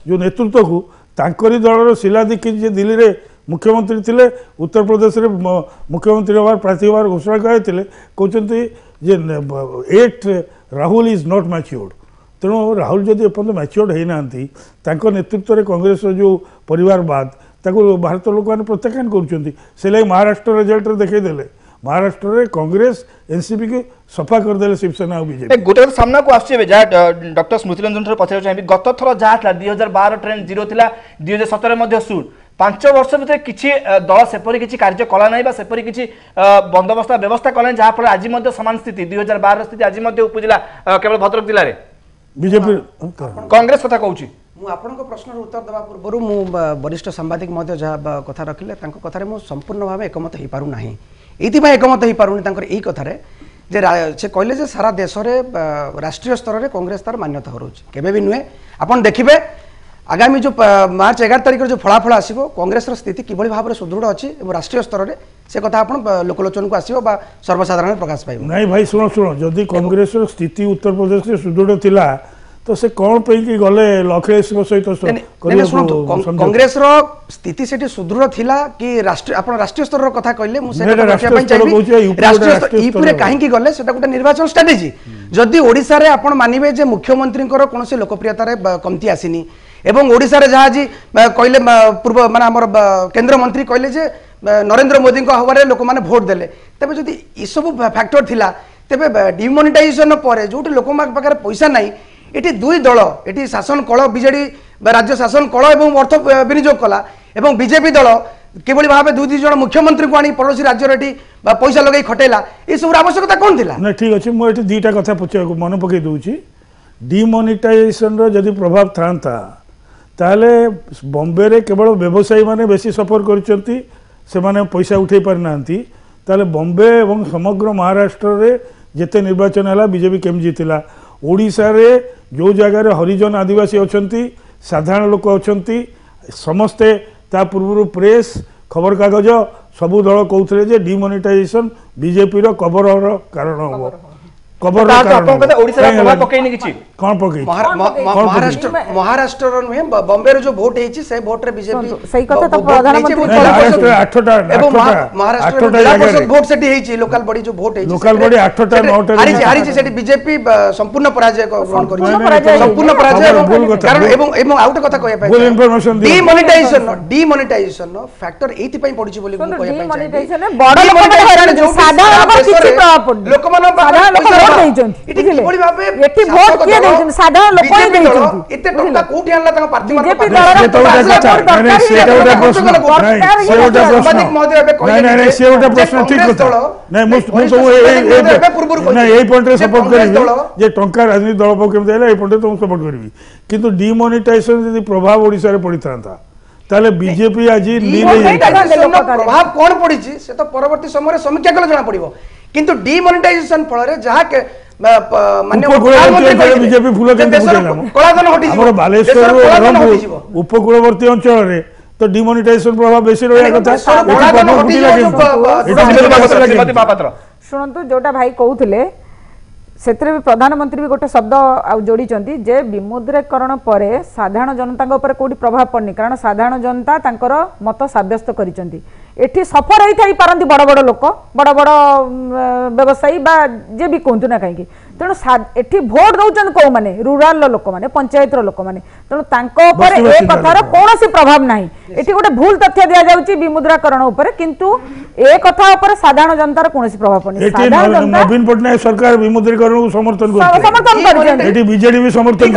जो नेतृत्व को तांकरी दलर शीला दीक्षित जी दिल्ली रे मुख्यमंत्री थिले उत्तर प्रदेश रे मुख्यमंत्री होवार प्रार्थी होवार घोषणा करते कहते जे 8 राहुल इज नॉट मैच्योर्ड तेणु राहुल जदि एपर्यंत मैच्योर्ड होना नेतृत्व में कांग्रेस जो परिवारवाद भारत लोक मैंने प्रत्याख्यान कर महाराष्ट्र रिजल्ट देखईदे महाराष्ट्र में कांग्रेस एनसीपी के सफा करदे शिवसेना और बीजेपी गोटे सामना को आसवे डॉक्टर स्मृति रंजन पचार चाहिए गत थर जहाँ 2012 ट्रेंड 0 था 2017 शून्य 5 वर्ष भर किसी दल सेपरी किसी कार्य कला ना सेपरी किसी बंदोबस्त व्यवस्था कला जहाँफल आज सामान स्थिति 2012 स्थिति आज उपजिला केवल भद्रक जिले में बीजेपी कांग्रेस कथा कहूँ आपनको प्रश्न उत्तर देवा पूर्व मु वरिष्ठ सांबादिक जहाँ कथा रखिले कथार मुझे संपूर्ण भाव एकमत हो पारना ये एकमत हो पारुनी यही कथार से कहले जे सारा देश में राष्ट्रीय स्तर में कांग्रेस तार मान्यता हरउछि केबे भी नुहे आपन देखिबे आगामी जो मार्च 11 तारिख जो फलाफल आसिबो कांग्रेस स्थिति किभଳି भाव में सुदृढ़ अच्छी राष्ट्रीय स्तर में से कथा आपन लोकलोचन को आसिबो बा सर्वसाधारण प्रकाश पाइबो नहीं भाई शुण शुण जदि कांग्रेस स्थिति उत्तर प्रदेश में सुदृढ़ थिला तो से कौन पे कि गले अखिलेश सहित कांग्रेस रो स्थिति सेठी सुदृढ़ थिला कि राष्ट्रीय आपण राष्ट्रीय स्तर रो कथा कहले मु से राष्ट्रीय स्तर ईपुरे काहे कि गले सेटा गोटे निर्वाचन स्ट्रेटेजी जदि ओडिसा रे आपण मानिबे जे मुख्यमंत्री को कोनसे लोकप्रियता रे कमती आसीनी एवं ओडिसा रे जहा जी कहले पूर्व माने हमर केंद्र मंत्री कहले जे नरेंद्र मोदी को हवारे लोक माने वोट देले तबे जदि ई सब फैक्टर थिला तबे डिमोनेटाइजेशन परे जोटी लोक पाखरे पैसा नाही एटी दुई दल एटी शासन कल बीजेडी राज्य शासन कल एवं अर्थ विनियोग कला एवं बीजेपी दल किभଳି भाव दुई जन मुख्यमंत्री को आनी पड़ोसी राज्य पैसा लगे खटेला ये सब आवश्यकता कौन थिला ना ठीक अच्छे मुझे दुईटा कथा पचार मन पकई दूची डिमोनेटाइजेशन जदि प्रभाव था ताले बॉम्बे रे केवल व्यवसायी माने बेसी सफर करचंती से माने पैसा उठे पार नांती ताले बॉम्बे एवं समग्र महाराष्ट्र रे जेते निर्वाचन हला बीजेपी केम जीतिला ओडिशा रे जो जगह हरिजन आदिवासी अछंती साधारण लोक अछंती समस्ते ता पूर्व प्रेस खबर कागज सबू दल कहते जे डिमोनेटाइजेशन बीजेपी रो कबर कारण हम कबर महाराष्ट्र नुहे बॉम्बे जो भोट है से भोट रे बीजेपी सही कथा तो प्रधानमंत्री महाराष्ट्र भोट सेठी हेची लोकल बॉडी जो भोट है लोकल बॉडी 8टा 9टा हारिची सेठी बीजेपी संपूर्ण पराजय ग्रहण करी संपूर्ण पराजय कारण एवं आउट कथा कहया पाए फुल इंफॉर्मेशन डिमोनेटाइजेशन फैक्टर एथि पई पडिची बोली कहया पाए डिमोनेटाइजेशन बड़ लोक साधारण किछि प्रभाव पड़ लोक मन ଦେଇଛନ୍ତି ବୁଝିଲେ ଏଠି ଭୋଟ କିଏ ଦେଇଛନ୍ତି ସାଧାରଣ ଲୋକ ହିଁ ଦେଇଛନ୍ତି ଏତେ ଟଙ୍କା କୋଉଠି ଆଣିଲା ତାଙ୍କ ପ୍ରାର୍ଥୀ ବିଜେପି टंका राजनीति दल केमी सपोर्ट करी किंतु डिमोनिटाइजेशन यदि प्रभाव ओडिशा पड़ी था ताले बीजेपी आज प्रभाव कौन पड़ी से तो परवर्ती समय समीक्षा कले जना पड़िबो किंतु डिमोनेटाइजेशन फल रे जहा के बीजेपी फूल कलाधन हटि हमर बालेश्वर उपकूलवर्ती अंचल रे तो डिमोनेटाइजेशन प्रभाव बेसी रहा कथा शुणु जोटा भाई कहते से प्रधानमंत्री भी गोटे शब्द जोड़ी जे विमुद्रीकरण पर साधारण जनता कौटी प्रभाव पड़नी कारण साधारण जनता तांकर मत सब्यस्त करिसेंती एठी सफर होई पारंती बड़ बड़ लोक बड़ बड़ व्यवसायी बा जे भी कहतु ना कहीं तेणु एठी भोट दौरान कौ मैंने रूराल लोक मैंने पंचायत लोक मैंने तेणु ए कथार कौन प्रभाव ना एठी गोटे भूल तथ्य दि जाउची विमुद्राकरण उपर किंतु ए कथा उपर साधारण जनतार कौन प्रभाव पड़नी नवीन पटनायक सरकार विमुद्रीकरण को समर्थन करछन एठी बीजेडी भी समर्थन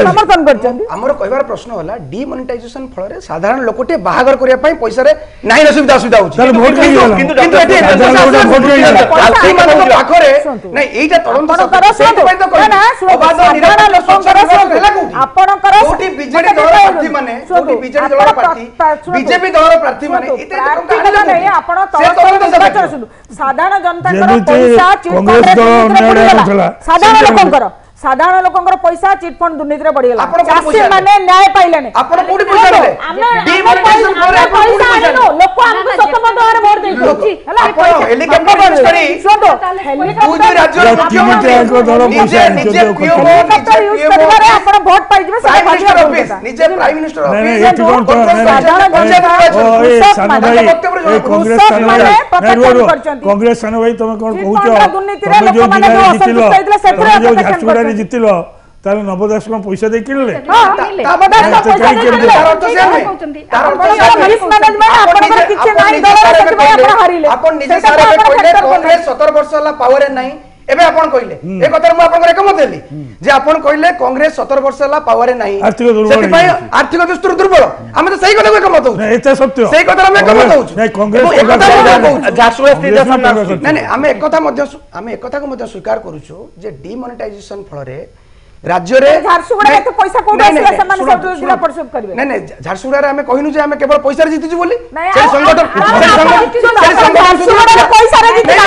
करछन हमर कहबार प्रश्न होला डिमोनेटाइजेशन फल रे साधारण लोकटे बाहागर करिया पई पैसा रे नाही असुविधा होउची भोट किंतु एठी पाखरे नै एटा तदंत पई तो ना अबाध निरपेक्ष स्वच्छ आपनकर कोठी बीजेडी दल प्रार्थी माने कोठी बीजेडी दल प्रार्थी बीजेपी दल प्रार्थी माने इते टंका नहीं आपण तदंत साधारण जनता पैसा साधारण लोकंकर पैसा चिट फंड दुर्नीति रे बढ़ी गेला चासी माने न्याय पाइलेने आपण कोठी पैसा देले डिमोनेटाइजेशन करे पैसा आनो लोक हमको स्वतंत्र भाବରେ भोट देइछी हला आपण हेलिकॉप्टर यूज करी सुनो हेलिकॉप्टर राज्य मुख्यमंत्री निजे पीएम करबारे आपण भोट पाइ जिवे प्राइम मिनिस्टर ऑफिस निजे प्राइम मिनिस्टर ऑफिस कांग्रेस सान भाई तुम कोन कहूछ तुम जो जिला जितिल ताले नवदास को पैसा दे किनले कांग्रेस 17 वर्ष होला पावर नहीं एबे आपण कहले ए कथार मु आपण एकमत देली जे आपण कहले कांग्रेस 17 वर्ष होला पावर नहीं सेति पय आर्थिक दृष्टि दुर्बल हम तो सही कथा को एकमत हो एते सत्य सही कथा हम एकमत हो नहीं कांग्रेस झारसुगुड़ा स्थिति सामना नहीं हम एक कथा को मध्य स्वीकार करूछु जे डिमोनेटाइजेशन फल रे राज्य रे झारसुगुड़ा के पैसा कोड आसीला समान सब जिला परिषद करबे नहीं झारसुगुड़ा रे हम कहिनु जे हम केवल पैसा रे जीतिछु बोली से संगठन झारसुगुड़ा पैसा रे जीतिला आ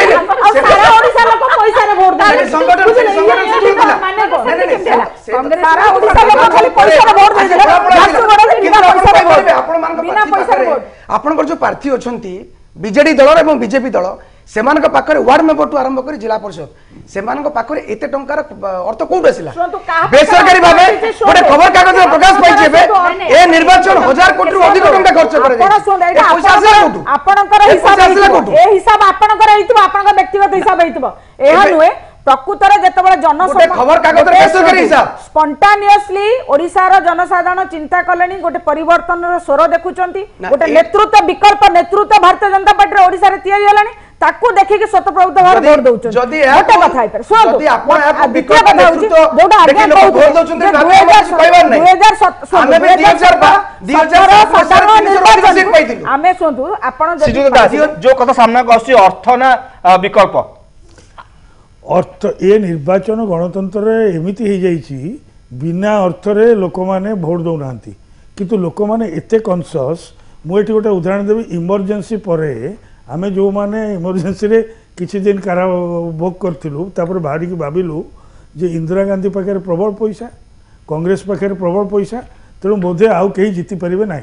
सारा ओडिसा लोक पैसा रे वोट दे संगठन जीतिला कांग्रेस सारा ओडिसा लोक खाली पैसा रे वोट दे झारसुगुड़ा रे बिना पैसा रे वोट आपण मान बिना पैसा रे वोट आपण जो प्रार्थी अछंती बीजेडी दल एवं बीजेपी दल सेमान पाखरे वार्ड मेंबर टू आरंभ कर जिला परिषद सेमान पाखरे एते टंकार अर्थ कोड आसिला बेसरकारी भाबे गोटे खबर कागज प्रकाश पाइछे बे ए निर्वाचन 1000 कोटी रु अधिक टंका खर्च करे पैसा आसिला कोटु आपनकर हिसाब ए हिसाब आपनकर हेतिबो आपनकर व्यक्तिगत हिसाब हेतिबो एहा नुए प्रकृतर जेतबेले जनसमूह खबर कागज बेसरकारी हिसाब स्पॉन्टानियसली ओडिसा रो जनसाधारण चिंता कलेनी गोटे परिवर्तन रो स्वर देखुचंती गोटे नेतृत्व विकल्प नेतृत्व भारतीय जनता पार्टी रो ओडिसा रे तयारी हेलानी ताकू देखि के स्वतःप्रभुत्व भाव वोट दउछन जदी गोटे कथा हिपर सुन जदी आपण आपको विकल्प नेतृत्व जोडा आगे वोट दउछन कहबार नै 2017 हमें भी 2017 हमें सुनतु आपण जो कथा सामना को आसी अर्थ ना विकल्प अर्थ ए निर्वाचन गणतंत्र रे एमिति हे जाईची बिना अर्थ रे लोक माने वोट दउ नांती किंतु लोक माने एते कॉन्शियस मु एठी गोटे उदाहरण देबी इमरजेंसी परे आमे जो माने इमरजेंसी रे किछि दिन काराभोग करथिलु तापर बाहरी के भाबिलु जे इंदिरा गांधी पाखे प्रबल पैसा कांग्रेस पाखे प्रबल पैसा तेणु बोधे आउ कहीं जीति पारे ना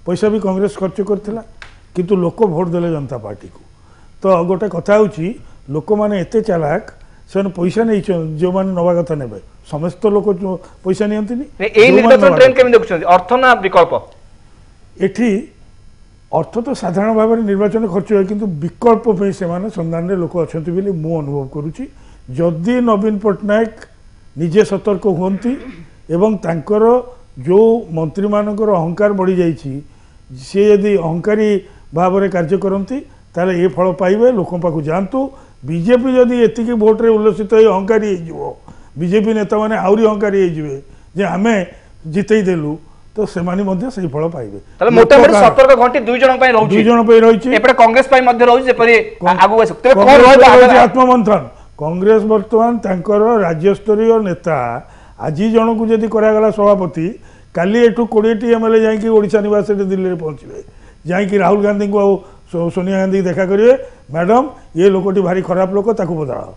पैसा भी कांग्रेस खर्च करथिला किंतु लोक वोट देले जनता पार्टी को तो गोटे कथा होची लोक माने एते चालाक से पैसा नहीं जो मैंने नवा कथा ने समस्त लोक पैसा नहीं अर्थ ना विकल्प एठी अर्थ तो साधारण भाव में निर्वाचन खर्च हुए किंतु विकल्प पे से संधान लोक अच्छा बोली मु अनुभव करुच्ची जदि नवीन पट्टनायक निजे सतर्क हुंती एवं तांकर जो मंत्री मानकर अहंकार बढ़ी जाइए सी यदि अहंकारी भाव में कार्य करती ताले ये फल पाइबे लोक पाक जातु बीजेपी जदि एतिकी भोट रे उल्लसित अहंकारी हो बीजेपी नेता मैंने आहरी अहंकारी जे आमे जितई देलु तो सेमानी मध्य सही फल पाइबे तले मोटामोटी सतर्क घंटी दुई जन पई रहउची दुई जन पई रहउची एपटे कांग्रेस पई मध्य रहउची जेपरि आगु आसे तबे कोन रहबा आत्ममंथन कांग्रेस वर्तमान तांकर राज्य स्तरीय नेता आज जन को जदि करागला सभापति काली एठू 20 एमएलए जाई कि ओडिशा निवास दिल्ली रे पहुंचबे जाई कि राहुल गांधी को सोनिया गांधी देखा करिए मैडम ये लोकटी भारी खराब लोक ताकू बदलाओ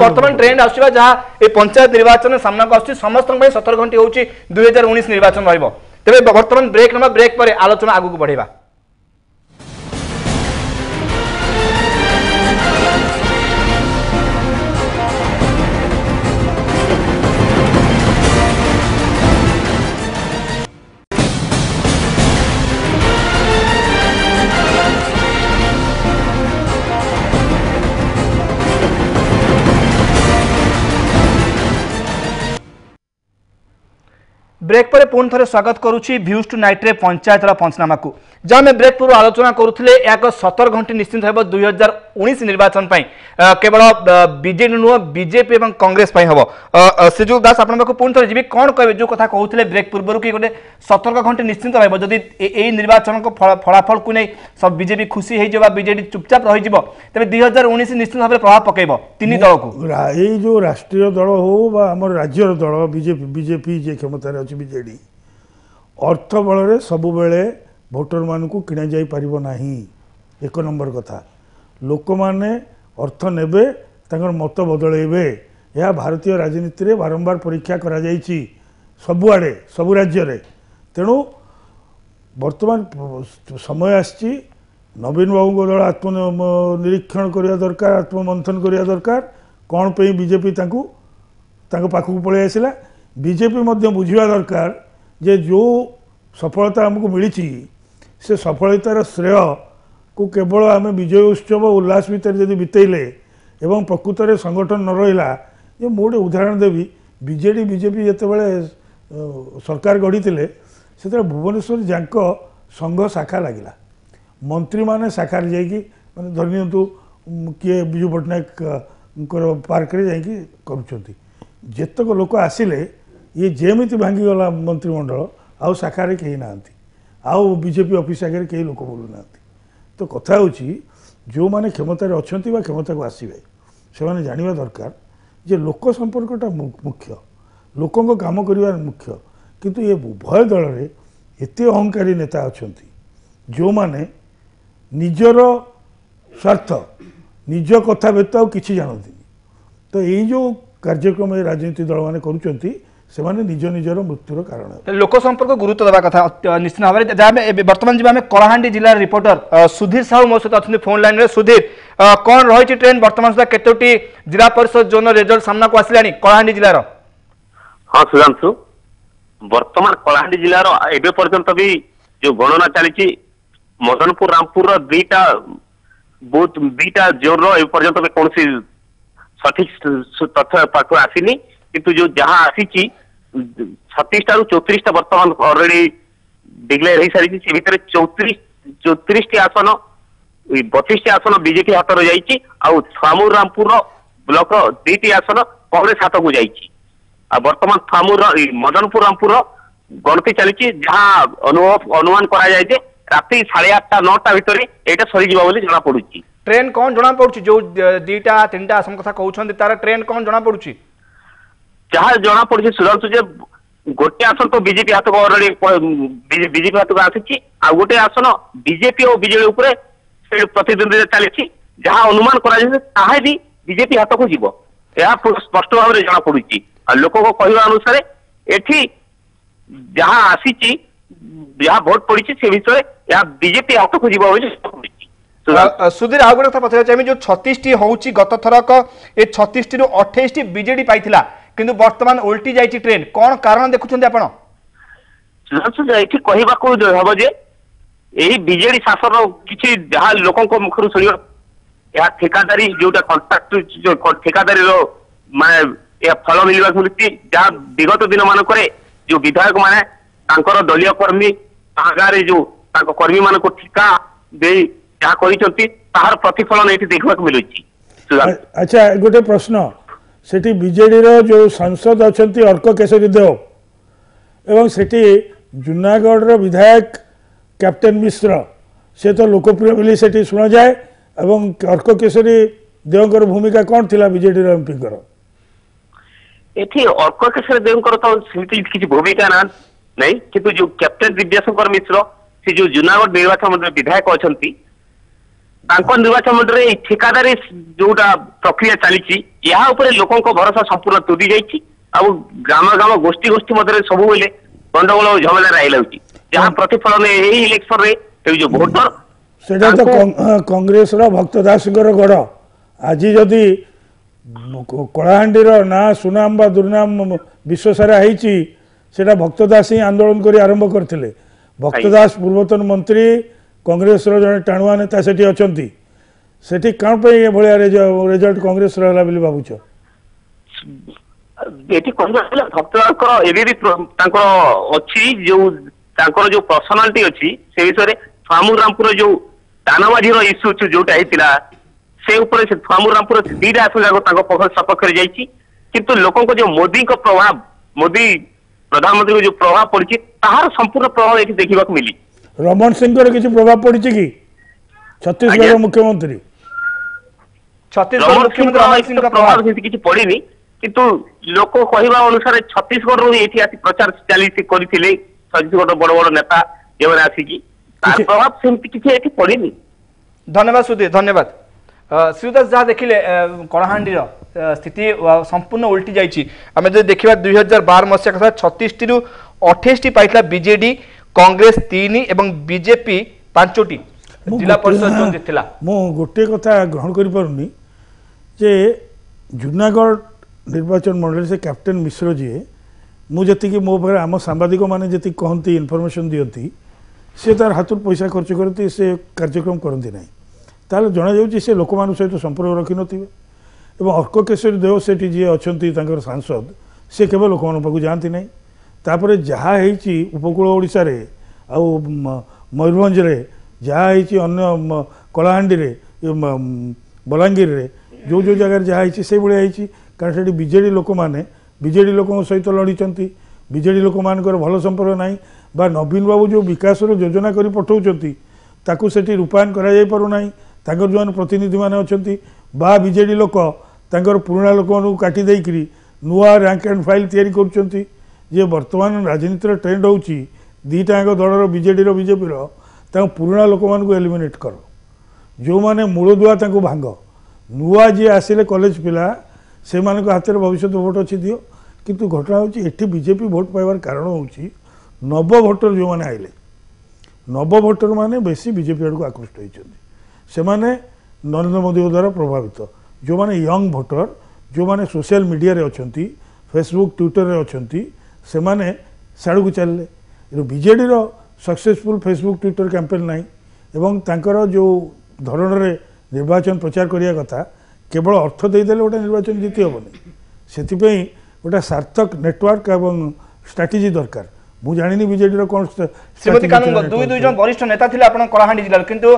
बर्तमान ट्रेंड आसुवा जहाँ ये पंचायत निर्वाचन सामना को आसुची समस्त सतर्क घंटी होची 2019 निर्वाचन रहिबो तेबे बर्तमान ब्रेक नबा ब्रेक पर आलोचना आगु को बढ़ेबा। ब्रेक पर पुणी थे स्वागत करुच्ची भ्यूज टू नाइट रे पंचायतर पंचनामा को जहाँ में ब्रेक पूर्व आलोचना करुले एक 17 घंटी निश्चित हम 2019 निर्वाचन केवल बीजेडी नुह बीजेपी और कांग्रेस हम श्रीजुग दास आप पुणी थे जी कौन कहे जो कथा कहते ब्रेक पूर्व कि गोटे 17 घंटी निश्चित रही यही निर्वाचन को फलाफल को नहीं सब बीजेपी खुशी हो बीजेडी चुपचाप रही तेज 2019 निश्चित भाव में प्रभाव पकेब तीन दल को यही जो राष्ट्रीय दल हो आम राज्यर दल बीजेपी बीजेपी जे क्षमतार अच्छी बीजेडी अर्थ बल सबु बेले भोटर मान को किणा जाई परिबो नाही एक नंबर कथा लोक माने अर्थ नेबे तांकर मत बदलेबे यह भारतीय राजनीति रे बारंबार परीक्षा करा जाइछि सबुआडे सबु राज्य रे तेणु वर्तमान समय आछि नवीन बाबू को दल आत्म निरीक्षण करिया दरकार आत्ममंथन करिया दरकार कौन पे बीजेपी तांको पाखक पळै आसिला बीजेपी मध्य बुझिवा दरकार जे जो सफलता हमको मिली से सफलतार श्रेय को केवल आम विजय उत्सव उल्लास भितर जब बितेले एवं प्रकृत में संगठन न रहा जे मुझे उदाहरण देवी बीजेडी बीजेपी जितेबाला सरकार गढ़ी से भुवनेश्वर जांक संघ शाखा लगिला मंत्री माने शाखा जाकि मैंने धरनीयंतु किए विजु पट्टनायक पार्क रे जाकि करुँच जेतक लोक आसिले ये जेमिति भांगीगला मंत्रिमंडल आउ शाखारे कहीं ना आउ बीजेपी ऑफिस आगे कई लोक बोलू ना तो कथा जो माने क्षमतार अच्छा क्षमता को आसवे से माने जानिबा दरकार जे लोक संपर्कटा मुख्य लोकों काम करिवार मुख्य किंतु ये उभय दल रे एते अहंकारी नेता अच्छा जो माने निजर स्वार्थ निज कथा व्यतीत आउ किछि जानती तो यही जो कार्यक्रम राजनीति दल माने करूचंती से माने निज निजर मृत्युर कारण लोक संपर्क गुरुत्व देवा कथा निश्चित भाव में बर्तमान जी कलाहांडी जिला रिपोर्टर सुधीर साहू मो सहित अच्छे फोन लाइन में सुधीर कौन रही ट्रेन बर्तमान सुधा केतोटी जिला परिषद जोन रिजल्ट सामना को आसिलानी कलाहांडी जिलार हाँ सुधांशु बर्तमान कलाहांडी जिलार एबे पर्यंत भी जो गणना चली मदनपुर रामपुर दुईटा बहुत दुईटा जोन पर्यंत भी कौन सठिक तथ्य पाख आसीनी किंतु जो जहाँ आसी 36 रू 34 बर्तमान ऑलरेडी डिक्लेयर हो सारी से भितर 34 आसन 32 आसन बीजेपी हाथ में जाइए फामुर रामपुर ब्लॉक 2टी आसन कांग्रेस हाथ को जाइए बर्तमान फामुर मदनपुर रामपुर गणति चली जहाँ अनुमान करा जाए राति 8:30 9टा भितर यहाँ सरीज जना पड़ी ट्रेन कौन जना पड़ी जो 2टा 3टा आसन कथा कहते तार ट्रेन कौन जना पड़ी जहाँ जना पड़ी सुधांशु जे गोटे आसन तो बीजेपी हाथ को ऑलरेडी बीजेपी हाथ को आसी गोटे आसन बीजेपी और बीजेडी उपरे प्रतिद्वंदी चली जहाँ अनुमान करा भी बीजेपी हाथ को जीव यह स्पष्ट भाव में जना पड़ी लोक कहवा अनुसार एठी जहाँ आसी जहाँ भोट पड़ी से विषय यह बीजेपी हाथ को जीव सुधीर आउ गोटे कथा पचार चाहिए जो 36 होउची गत थरक ए 36 रु 28 बीजेडी पाइथिला किंतु वर्तमान उल्टी जाइछि ट्रेन कौन कारण देखुछन्ते आपण एठी कहबाको हबो जे एही बीजेडी शासन किछि जहाँ लोकन मुखर सुनियो या ठेकादारी जोटा कॉन्ट्रैक्ट जो ठेकादारी रो माने या फल मिलवा मिलती जहाँ विगत दिन मान जो विधायक माने तांकर दलीय कर्मी गाँव जो कर्मी मान को ठिका दे ଯାହା କହିଛନ୍ତି ତାହାର ପ୍ରତିଫଳନ ଏଠି ଦେଖିବାକୁ ମିଳୁଛି। ଆଚ୍ଛା ଗୋଟେ ପ୍ରଶ୍ନ, ସେଠି ବିଜେଡିର ଯୋଉ ସାଂସଦ ଅଛନ୍ତି ଅର୍କ କେଶରୀ ଦେଓ ଏବଂ ସେଠି ଜୁନାଗଡ଼ର ବିଧାୟକ କ୍ୟାପ୍ଟେନ ମିଶ୍ର ସେ ତ ଲୋକପ୍ରିୟ ବୋଲି ସେଠି ଶୁଣାଯାଏ ଏବଂ ଅର୍କ କେଶରୀ ଦେଓଙ୍କର ଭୂମିକା କ'ଣ ଥିଲା ବିଜେଡିର ଏମ୍ପିଙ୍କର? ଏଠି ଅର୍କ କେଶରୀ ଦେଓଙ୍କର ତ ସେମିତି କିଛି ଭୂମିକା ନାହିଁ, କିନ୍ତୁ ଯୋଉ କ୍ୟାପ୍ଟେନ ଦିବ୍ୟଶଙ୍କର ମିଶ୍ର ସେ ଯୋଉ ଜୁନାଗଡ଼ ନିର୍ବାଚନ ମଣ୍ଡଳୀ ବିଧାୟକ ଅଛନ୍ତି ତାଙ୍କ ନିର୍ବାଚନ ମଣ୍ଡଳୀରେ ଏଇ ଠିକାଦାରୀ ଯୋଉଟା ପ୍ରକ୍ରିୟା ଚାଲିଛି ଏହା ଉପରେ ଲୋକଙ୍କ ଭରସା ସମ୍ପୂର୍ଣ୍ଣ ତୁଟି ଯାଇଛି ଆଉ ଗ୍ରାମ ଗ୍ରାମ ଗୋଷ୍ଠୀ ଗୋଷ୍ଠୀ ମଧ୍ୟରେ ସବୁବେଳେ ଗଣ୍ଡଗୋଳ ଝଗଡ଼ା ରହିଯାଉଛି ଯାହା ପ୍ରତିଫଳନ ଏହି ଇଲେକ୍ସନରେ ଯୋଉ ଭୋଟର ସେଟା ତ କଂଗ୍ରେସର ଭକ୍ତ ଦାସଙ୍କର ଗଡ଼। ଆଜି ଯଦି କଳାହାଣ୍ଡିର ନାଁ ସୁନାମ ବା ଦୁର୍ନାମ ବିଶ୍ୱସାରା ହେଇଛି ସେଟା ଭକ୍ତ ଦାସ ହିଁ ଆନ୍ଦୋଳନ କରି ଆରମ୍ଭ କରିଥିଲେ। ଭକ୍ତ ଦାସ ପୂର୍ବତନ ମନ୍ତ୍ରୀ କଂଗ୍ରେସର ଜଣେ ଟାଣୁଆ ନେତା ସେଠି ଅଛନ୍ତି, ସେଠି କ'ଣ ପାଇଁ ଏଭଳିଆ ରେଜଲ୍ଟ କଂଗ୍ରେସର ହେଲା ବୋଲି ଭାବୁଛ? ଏଠି କହିବାକୁ ଭକ୍ତ ଦାସଙ୍କର ଏବେ ବି ତାଙ୍କର ଅଛି ଯୋଉ ତାଙ୍କର ଯୋଉ ପର୍ସନାଲିଟି ଅଛି ସେ ବିଷୟରେ ଫାମୁରାମପୁର ଯୋଉ ଦାନବାଜିର ଇସ୍ୟୁ ଯୋଉଟା ହେଇଥିଲା ସେ ଉପରେ ସେ ଫାମୁରାମପୁର ଦିଟା ଆସନ ଯାକ ତାଙ୍କ ସପକ୍ଷରେ ଯାଇଛି, କିନ୍ତୁ ଲୋକଙ୍କ ଯୋଉ ମୋଦିଙ୍କ ପ୍ରଭାବ ମୋଦି ପ୍ରଧାନମନ୍ତ୍ରୀଙ୍କ ଯୋଉ ପ୍ରଭାବ ପଡିଛି ତାହାର ସମ୍ପୂର୍ଣ୍ଣ ପ୍ରଭାବ ଏଠି ଦେଖିବାକୁ ମିଳି। ରମଣ ସିଂଙ୍କର କିଛି ପ୍ରଭାବ ପଡିଛି କି ଛତିଶଗଡ଼ ମୁଖ୍ୟମନ୍ତ୍ରୀ? ପ୍ରଭାବ ସେମିତି କିଛି ପଡିନି, କିନ୍ତୁ ଲୋକ କହିବା ଅନୁସାରେ ଛତିଶଗଡ଼ରୁ ଏଠି ଆସି ପ୍ରଚାର କରିଥିଲେ ଛତିଶଗଡ଼ର ବଡ ବଡ ନେତା ଯେଉଁମାନେ ଆସିକି ତାର ପ୍ରଭାବ ସେମିତି କିଛି ଏଠି ପଡିନି। ଧନ୍ୟବାଦ ସୁଧୀର, ଧନ୍ୟବାଦ। ଶ୍ରୀଦାସ ଯାହା ଦେଖିଲେ କଳାହାଣ୍ଡିର ସ୍ଥିତି ସମ୍ପୂର୍ଣ୍ଣ ଉଲ୍ଟି ଯାଇଛି। ଆମେ ଯଦି ଦେଖିବା 2012 ମସିହା କଥା 36ରୁ 28ଟି ପାଇଥିଲା ବିଜେଡି, କଂଗ୍ରେସ 3 ଏବଂ ବିଜେପି 5ଟି ଜିଲ୍ଲା ପରିଷଦ ଜିତିଥିଲା। ମୁଁ ଗୋଟିଏ କଥା ଗ୍ରହଣ କରିପାରୁନି ଯେ ଜୁନାଗଡ଼ ନିର୍ବାଚନ ମଣ୍ଡଳୀ ସେ କ୍ୟାପ୍ଟେନ ମିଶ୍ର ଯିଏ ମୁଁ ଯେତିକି ମୋ ପାଖରେ ଆମ ସାମ୍ବାଦିକମାନେ ଯେତିକି କହନ୍ତି ଇନଫର୍ମେସନ୍ ଦିଅନ୍ତି ସେ ତାର ହାତରୁ ପଇସା ଖର୍ଚ୍ଚ କରନ୍ତି ସେ କାର୍ଯ୍ୟକ୍ରମ କରନ୍ତି ନାହିଁ, ତାହେଲେ ଜଣାଯାଉଛି ସେ ଲୋକମାନଙ୍କ ସହିତ ସମ୍ପର୍କ ରଖିନଥିବେ। ଏବଂ ଅର୍କ କେଶରୀ ଦେଓ ସେଠି ଯିଏ ଅଛନ୍ତି ତାଙ୍କର ସାଂସଦ ସେ କେବେ ଲୋକମାନଙ୍କ ପାଖକୁ ଯାଆନ୍ତି ନାହିଁ। ତାପରେ ଯାହା ହେଇଛି ଉପକୂଳ ଓଡ଼ିଶାରେ ଆଉ ମୟୂରଭଞ୍ଜରେ ଯାହା ହେଇଛି ଅନ୍ୟ କଳାହାଣ୍ଡିରେ ବଲାଙ୍ଗୀରରେ ଯେଉଁ ଯେଉଁ ଜାଗାରେ ଯାହା ହେଇଛି ସେଇଭଳିଆ ହେଇଛି, କାରଣ ସେଠି ବିଜେଡ଼ି ଲୋକମାନେ ବିଜେଡ଼ି ଲୋକଙ୍କ ସହିତ ଲଢ଼ିଛନ୍ତି, ବିଜେଡ଼ି ଲୋକମାନଙ୍କର ଭଲ ସମ୍ପର୍କ ନାହିଁ ବା ନବୀନ ବାବୁ ଯେଉଁ ବିକାଶର ଯୋଜନା କରି ପଠାଉଛନ୍ତି ତାକୁ ସେଠି ରୂପାୟନ କରାଯାଇପାରୁନାହିଁ। ତାଙ୍କର ଯେଉଁମାନେ ପ୍ରତିନିଧିମାନେ ଅଛନ୍ତି ବା ବିଜେଡ଼ି ଲୋକ ତାଙ୍କର ପୁରୁଣା ଲୋକମାନଙ୍କୁ କାଟି ଦେଇକରି ନୂଆ ରାଙ୍କ ଆଣ୍ଡ ଫାଇଲ୍ ତିଆରି କରୁଛନ୍ତି। ଯେ ବର୍ତ୍ତମାନ ରାଜନୀତିର ଟ୍ରେଣ୍ଡ ହେଉଛି ଦୁଇଟାଙ୍କ ଦଳର ବିଜେଡ଼ିର ବିଜେପିର ତାଙ୍କ ପୁରୁଣା ଲୋକମାନଙ୍କୁ ଏଲିମିନେଟ୍ କର, ଯେଉଁମାନେ ମୂଳଦୁଆ ତାଙ୍କୁ ଭାଙ୍ଗ, ନୂଆ ଯିଏ ଆସିଲେ କଲେଜ ପିଲା ସେମାନଙ୍କ ହାତରେ ଭବିଷ୍ୟତ ଭୋଟ ଅଛି ଦିଅ। କିନ୍ତୁ ଘଟଣା ହେଉଛି ଏଠି ବିଜେପି ଭୋଟ ପାଇବାର କାରଣ ହେଉଛି ନବ ଭୋଟର ଯେଉଁମାନେ ଆଇଲେ, ନବ ଭୋଟରମାନେ ବେଶୀ ବିଜେପି ଆଡ଼କୁ ଆକୃଷ୍ଟ ହୋଇଛନ୍ତି। ସେମାନେ ନରେନ୍ଦ୍ର ମୋଦିଙ୍କ ଦ୍ୱାରା ପ୍ରଭାବିତ, ଯେଉଁମାନେ ୟଙ୍ଗ ଭୋଟର ଯେଉଁମାନେ ସୋସିଆଲ ମିଡ଼ିଆରେ ଅଛନ୍ତି ଫେସବୁକ୍ ଟ୍ୱିଟରରେ ଅଛନ୍ତି ସେମାନେ ସିଆଡ଼କୁ ଚାଲିଲେ। ବିଜେଡ଼ିର ସକ୍ସେସଫୁଲ୍ ଫେସବୁକ୍ ଟ୍ୱିଟର କ୍ୟାମ୍ପେନ୍ ନାହିଁ ଏବଂ ତାଙ୍କର ଯେଉଁ ଧରଣରେ ନିର୍ବାଚନ ପ୍ରଚାର କରିବା କଥା କେବଳ ଅର୍ଥ ଦେଇଦେଲେ ଗୋଟେ ନିର୍ବାଚନ ଜିତି ହେବନି, ସେଥିପାଇଁ ଗୋଟେ ସାର୍ଥକ ନେଟୱାର୍କ ଏବଂ ଷ୍ଟ୍ରାଟେଜି ଦରକାର। ମୁଁ ଜାଣିନି ବିଜେଡ଼ିର କ'ଣ ଶ୍ରୀମତୀ କାନୁନ ଦୁଇ ଜଣ ବରିଷ୍ଠ ନେତା ଥିଲେ ଆପଣ କଳାହାଣ୍ଡି ଜିଲ୍ଲାର, କିନ୍ତୁ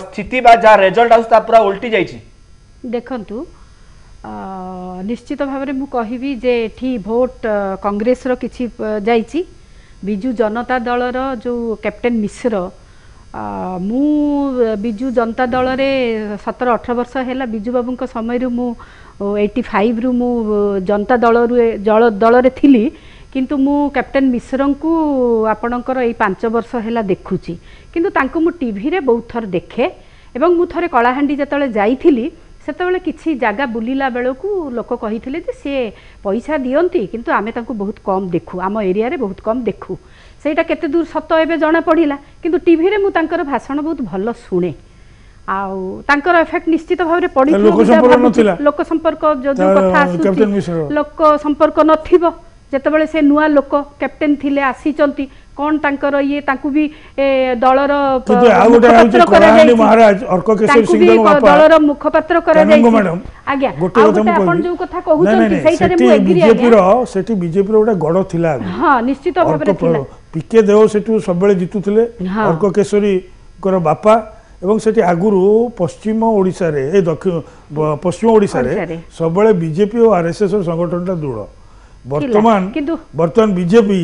ସ୍ଥିତି ବା ଯାହା ରେଜଲ୍ଟ ଆସୁଛି ତା ପୁରା ଉଲ୍ଟି ଯାଇଛି। ଦେଖନ୍ତୁ ନିଶ୍ଚିତ ଭାବରେ ମୁଁ କହିବି ଯେ ଏଠି ଭୋଟ କଂଗ୍ରେସର କିଛି ଯାଇଛି, ବିଜୁ ଜନତା ଦଳର ଯେଉଁ କ୍ୟାପ୍ଟେନ ମିଶ୍ର ମୁଁ ବିଜୁ ଜନତା ଦଳରେ 17-18 ବର୍ଷ ହେଲା ବିଜୁ ବାବୁଙ୍କ ସମୟରୁ ମୁଁ 85ରୁ ମୁଁ ଜନତା ଦଳରେ ଥିଲି, କିନ୍ତୁ ମୁଁ କ୍ୟାପ୍ଟେନ ମିଶ୍ରଙ୍କୁ ଆପଣଙ୍କର ଏଇ 5 ବର୍ଷ ହେଲା ଦେଖୁଛି, କିନ୍ତୁ ତାଙ୍କୁ ମୁଁ ଟିଭିରେ ବହୁତ ଥର ଦେଖେ ଏବଂ ମୁଁ ଥରେ କଳାହାଣ୍ଡି ଯେତେବେଳେ ଯାଇଥିଲି ସେତେବେଳେ କିଛି ଜାଗା ବୁଲିଲା ବେଳକୁ ଲୋକ କହିଥିଲେ ଯେ ସିଏ ପଇସା ଦିଅନ୍ତି କିନ୍ତୁ ଆମେ ତାଙ୍କୁ ବହୁତ କମ୍ ଦେଖୁ, ଆମ ଏରିଆରେ ବହୁତ କମ୍ ଦେଖୁ। ସେଇଟା କେତେ ଦୂର ସତ ଏବେ ଜଣାପଡ଼ିଲା, କିନ୍ତୁ ଟିଭିରେ ମୁଁ ତାଙ୍କର ଭାଷଣ ବହୁତ ଭଲ ଶୁଣେ ଆଉ ତାଙ୍କର ଏଫେକ୍ଟ ନିଶ୍ଚିତ ଭାବରେ ପଡ଼ିଥିବ। ଲୋକ ସମ୍ପର୍କ ଯେଉଁ କଥା ଆସୁଛି ଲୋକ ସମ୍ପର୍କ ନଥିବ, ଯେତେବେଳେ ସେ ନୂଆ ଲୋକ କ୍ୟାପ୍ଟେନ ଥିଲେ ଆସିଛନ୍ତି କ'ଣ ତାଙ୍କର ଇଏ ତାଙ୍କୁ ବି ଦଳର ଦଳର ମୁଖପାତ୍ର କରାଯାଇଛି। ଆଜ୍ଞା ଆପଣ ଯୋଉ କଥା କହୁଛନ୍ତି ସେଇଟାରେ ମୁଁ ଏଗ୍ରି ଆଜ୍ଞା, ସେଠି ବିଜେପିର ଗୋଟେ ଗଡ଼ ଥିଲା। ହଁ ନିଶ୍ଚିତ ଭାବରେ ଥିଲା। ପିକେ ଦେଓ ସେଠୁ ସବୁବେଳେ ଜିତୁଥିଲେ, ଅର୍କ କେଶରୀଙ୍କର ବାପା ଏବଂ ସେଠି ଆଗରୁ ପଶ୍ଚିମ ଓଡ଼ିଶାରେ ଏ ପଶ୍ଚିମ ଓଡ଼ିଶାରେ ସବୁବେଳେ ବିଜେପି ଓ ଆରଏସଏସ୍ ସଂଗଠନଟା ଦୃଢ଼। ବର୍ତ୍ତମାନ ବିଜେପି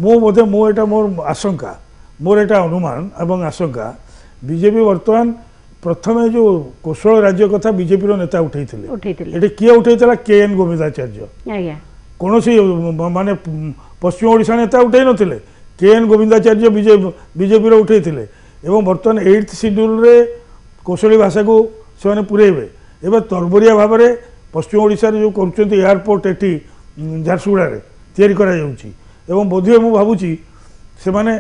ମୁଁ ଏଇଟା ମୋର ଆଶଙ୍କା, ମୋର ଏଇଟା ଅନୁମାନ ଏବଂ ଆଶଙ୍କା, ବିଜେପି ବର୍ତ୍ତମାନ ପ୍ରଥମେ ଯେଉଁ କୌଶଳ ରାଜ୍ୟ କଥା ବିଜେପିର ନେତା ଉଠେଇଥିଲେ, ଏଠି କିଏ ଉଠେଇଥିଲା? KN ଗୋବିନ୍ଦାଚାର୍ଯ୍ୟ। କୌଣସି ମାନେ ପଶ୍ଚିମ ଓଡ଼ିଶା ନେତା ଉଠେଇ ନଥିଲେ, KN ଗୋବିନ୍ଦାଚାର୍ଯ୍ୟ ବିଜେପିର ଉଠେଇଥିଲେ। ଏବଂ ବର୍ତ୍ତମାନ 8th ସିଡ୍ୟୁଲରେ କୌଶଳୀ ଭାଷାକୁ ସେମାନେ ପୁରେଇବେ। ଏବେ ତରବରିଆ ଭାବରେ ପଶ୍ଚିମ ଓଡ଼ିଶାରେ ଯେଉଁ କରୁଛନ୍ତି ଏୟାରପୋର୍ଟ ଏଠି ଝାରସୁଗୁଡ଼ାରେ ତିଆରି କରାଯାଉଛି ଏବଂ ବୋଧହୁଏ ମୁଁ ଭାବୁଛି ସେମାନେ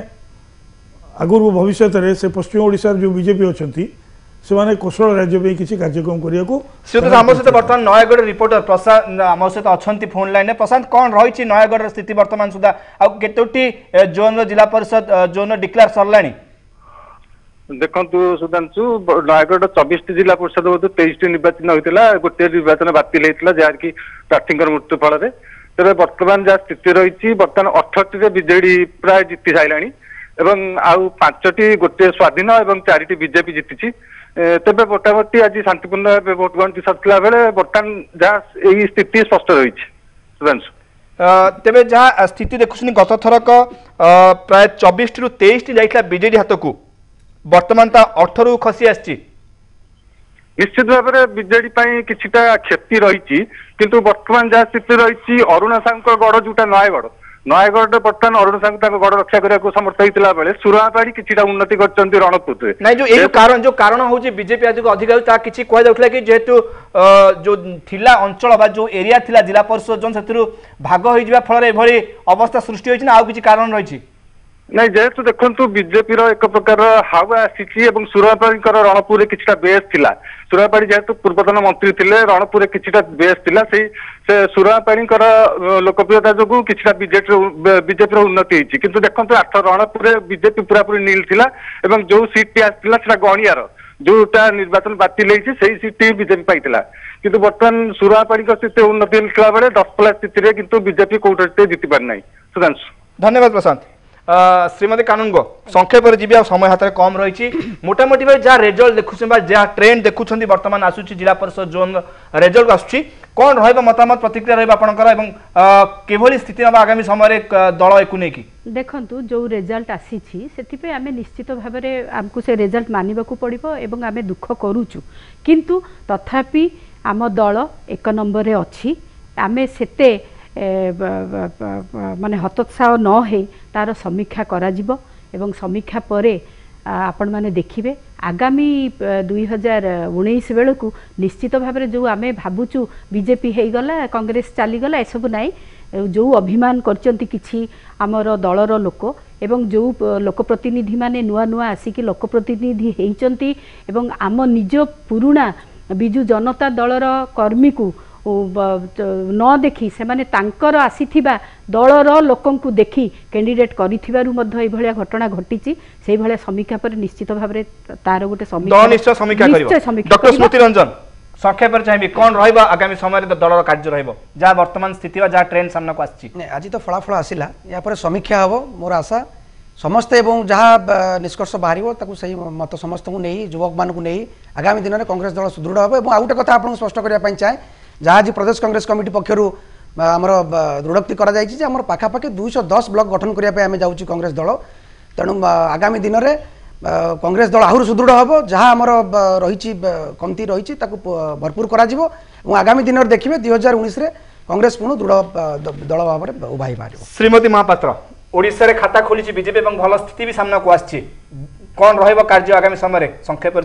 ଆଗରୁ ଭବିଷ୍ୟତରେ ସେ ପଶ୍ଚିମ ଓଡ଼ିଶାର ଯେଉଁ ବିଜେପି ଅଛନ୍ତି ସେମାନେ କୌଶଳ ରାଜ୍ୟ ପାଇଁ କିଛି କାର୍ଯ୍ୟକ୍ରମ କରିବାକୁ। ଆମ ସହିତ ବର୍ତ୍ତମାନ ନୟାଗଡ଼ ରିପୋର୍ଟର ପ୍ରଶାନ୍ତ ଆମ ସହିତ ଅଛନ୍ତି ଫୋନ୍ ଲାଇନରେ। ପ୍ରଶାନ୍ତ, କ'ଣ ରହିଛି ନୟାଗଡ଼ର ସ୍ଥିତି ବର୍ତ୍ତମାନ ସୁଦ୍ଧା? ଆଉ କେତୋଟି ଜୋନ୍ର ଜିଲ୍ଲା ପରିଷଦ ଜୋନ୍ର ଡିକ୍ଲେୟାର ସରିଲାଣି? ଦେଖନ୍ତୁ ସୁଧାଂଶୁ, ନୟାଗଡ଼ 24ଟି ଜିଲ୍ଲା ପରିଷଦ ବୋଧେ 23ଟି ନିର୍ବାଚନ ହୋଇଥିଲା, ଗୋଟିଏ ନିର୍ବାଚନ ବାତିଲ ହେଇଥିଲା ଯାହାକି ପ୍ରାର୍ଥୀଙ୍କର ମୃତ୍ୟୁ ଫଳରେ। ତେବେ ବର୍ତ୍ତମାନ ଯାହା ସ୍ଥିତି ରହିଛି, ବର୍ତ୍ତମାନ 18ଟିରେ ବିଜେଡି ପ୍ରାୟ ଜିତି ସାରିଲାଣି ଏବଂ ଆଉ 5ଟି ଗୋଟିଏ ସ୍ୱାଧୀନ ଏବଂ 4ଟି ବିଜେପି ଜିତିଛି। ତେବେ ମୋଟାମୋଟି ଆଜି ଶାନ୍ତିପୂର୍ଣ୍ଣ ଭାବେ ଭୋଟ ଗଣତି ସରିଥିଲା ବେଳେ ବର୍ତ୍ତମାନ ଯାହା ଏଇ ସ୍ଥିତି ସ୍ପଷ୍ଟ ରହିଛି ସୁଧାଂଶୁ। ତେବେ ଯାହା ସ୍ଥିତି ଦେଖୁଛନ୍ତି ଗତ ଥରକ ପ୍ରାୟ 24ରୁ 23ଟି ଯାଇଥିଲା ବିଜେଡି ହାତକୁ, ବର୍ତ୍ତମାନ ତା 18ରୁ ଖସି ଆସିଛି। ନିଶ୍ଚିତ ଭାବରେ ବିଜେଡି ପାଇଁ କିଛିଟା କ୍ଷତି ରହିଛି, କିନ୍ତୁ ବର୍ତ୍ତମାନ ଯାହା ସ୍ଥିତି ରହିଛି ଅରୁଣ ସାହୁଙ୍କ ଗଡ଼ ଯୋଉଟା ନୟାଗଡ଼ରେ ବର୍ତ୍ତମାନ ଅରୁଣ ସାହୁ ତାଙ୍କ ଗଡ଼ ରକ୍ଷା କରିବାକୁ ସମର୍ଥ ହେଇଥିଲା ବେଳେ ସୁରାପାଡ଼ି କିଛିଟା ଉନ୍ନତି କରିଛନ୍ତି ରଣପୁରରେ। ନାଇଁ ଯୋଉ କାରଣ ହଉଛି ବିଜେପି ଆଜିକୁ ଅଧିକା ତାହା କିଛି କୁହାଯାଉଥିଲା କି ଯେହେତୁ ଯୋଉ ଥିଲା ଅଞ୍ଚଳ ବା ଯୋଉ ଏରିଆ ଥିଲା ଜିଲ୍ଲା ପରିଷଦ ଜୋନ୍ ସେଥିରୁ ଭାଗ ହୋଇଯିବା ଫଳରେ ଏଭଳି ଅବସ୍ଥା ସୃଷ୍ଟି ହୋଇଛି ନା ଆଉ କିଛି କାରଣ ରହିଛି? ନାଇଁ, ଯେହେତୁ ଦେଖନ୍ତୁ ବିଜେପିର ଏକ ପ୍ରକାର ହାୱା ଆସିଛି ଏବଂ ସୁରାପାଡ଼ିଙ୍କର ରଣପୁରରେ କିଛିଟା ବେସ୍ ଥିଲା। ସୁରାପାଡ଼ି ଯେହେତୁ ପୂର୍ବତନ ମନ୍ତ୍ରୀ ଥିଲେ, ରଣପୁରରେ କିଛିଟା ବେସ୍ ଥିଲା, ସେ ସୁରାପାଡ଼ିଙ୍କର ଲୋକପ୍ରିୟତା ଯୋଗୁଁ କିଛିଟା ବିଜେପିର ଉନ୍ନତି ହେଇଛି। କିନ୍ତୁ ଦେଖନ୍ତୁ ରଣପୁରରେ ବିଜେପି ପୁରାପୁରି ନିଲ୍ ଥିଲା ଏବଂ ଯୋଉ ସିଟ୍ଟି ଆସିଥିଲା ସେଟା ଗଣିଆର ଯୋଉଟା ନିର୍ବାଚନ ବାତିଲ ହେଇଛି ସେଇ ସିଟ୍ଟି ବିଜେପି ପାଇଥିଲା। କିନ୍ତୁ ବର୍ତ୍ତମାନ ସୁରାପାଡ଼ିଙ୍କ ସ୍ଥିତି ଉନ୍ନତି ହେଇଥିଲା ବେଳେ ଦଶପଲ୍ଲା ସ୍ଥିତିରେ କିନ୍ତୁ ବିଜେପି କୋଉଠି ଜିତି ପାରିନାହିଁ। ସୁଧାଂଶୁ, ଧନ୍ୟବାଦ ପ୍ରଶାନ୍ତ। श्रीमती कानून संक्षेप जी समय हाथ में कम रही मोटामोटी भाई जहाँ रेजल्ट देखुं जहाँ ट्रेंड देखुं बर्तमान आसूची जिला परिषद जोन रेजल्ट आसूची कौन रमत प्रतिक्रिया रही स्थिति हम आगामी समय दल एक नहीं देखु जो रेजल्ट आसी आम निश्चित भाव में आमको से रेजल्ट मानवा पड़ो एवं आम दुख करुचु किंतु तथापि आम दल एक नंबर रे अच्छी आम से माने हतोत्साह न हो तार समीक्षा करा जिवो एवं समीक्षा परे आपण माने देखिबे आगामी 2019 बेलू को निश्चित भाव में जो आम भावुचु बीजेपी हो गला कांग्रेस चलीगला एसबू नाई जो अभिमान करचंती किछि आमर दलर लोक एवं जो लोकप्रतिनिधि माने नुआ नुआ आसिक लोकप्रतिनिधि होइचंती एवं आम निज पुराणा बिजु जनता दलर कर्मी को न देखी से माने तांकर आसीथिबा दलर लोकंकु देखी कैंडिडेट करिथिबारु मध्ये एभलिया घटना घटिची सेही भलिया समीक्षा पर निश्चित भाव में तार गोटे समीक्षा करिवो डॉक्टर स्मृति रंजन संक्षेप चाहिए कौन रहिबा आगामी समय रे दलर कार्य रहिबो जा वर्तमान स्थिति बा जा ट्रेंड सामना को आछि आज तो फलाफल आसिला या पर समीक्षा हबो मोर आशा समस्त एवं जहाँ निष्कर्ष बाहर ताकू सही मत समस्त को नहीं युवक मान को नहीं आगामी दिन में कांग्रेस दल सुदृढ़ हम और आउ गोटे कथा आपको स्पष्ट करने चाहे जहाँ आज प्रदेश कांग्रेस कमिटी पक्षर आमर दृढ़ोक्ति कर पाखापाखि 210 ब्लॉक गठन करने जाऊँ कांग्रेस दल तेणु आगामी दिन में कांग्रेस दल आहरी सुदृढ़ हम जहाँ आमर रही कमती रही भरपूर कर आगामी दिन में देखिए 2019 कांग्रेस पुनः दृढ़ दल भाव में उभाई बाहर। श्रीमती महापात्र ओडिशा रे खाता खोली बीजेपी और भल स्थिति भी सामना को आछि कौन रहिबो कार्य आगामी समय संक्षेप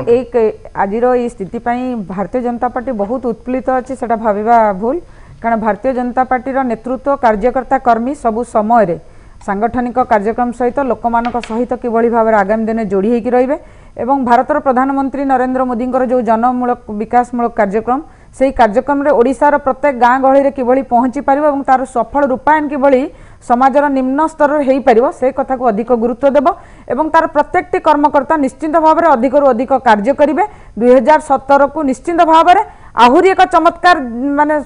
एक आज स्थिति भारतीय जनता पार्टी बहुत उत्प्लित अच्छी से भाविबा भूल कारण भारतीय जनता पार्टी नेतृत्व कार्यकर्ता कर्मी सबु समय सांगठनिक कार्यक्रम सहित लोक सहित किभली भाव में आगामी दिन जोड़ी होकर रहिबे एवं भारतर प्रधानमंत्री नरेंद्र मोदी जो जनमूलक विकासमूलक कार्यक्रम से कार्यक्रम रे ओडिशार प्रत्येक गाँ गहली रे किभली पहुँची पारिबो एवं तार सफल रूपायन किभली समाजर निम्न स्तर हो पारिबो से कथा को अधिक गुरुत्व देव एवं तार प्रत्येकटी कर्मकर्ता निश्चिंत भाव में अधिक रु अधिक कार्य करेंगे 2017 को निश्चिंत भाव में आहरी एक चमत्कार माने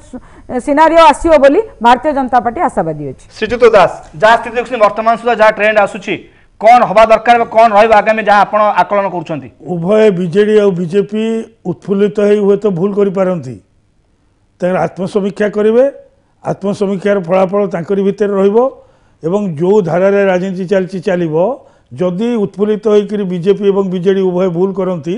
सिनारियो आसीबो बोली भारतीय जनता पार्टी आशावादी अछि। श्रीजुत दास जहाँ स्थिति वर्तमान सुधा जहाँ ट्रेंड आसुची कौन हवा दरकार कौन रगामी जहाँ आप आकलन कर उभय बीजेडी और बीजेपी उत्फुल्लित हुए तो भूल करपारती आत्मसमीक्षा करेंगे आत्मसमीक्षार फलाफल तांकरी भितर रहिबो जो धारा राजनीति चलती चलो जदि उत्फुल्लित होकर बीजेपी और बीजेडी उभय भूल करती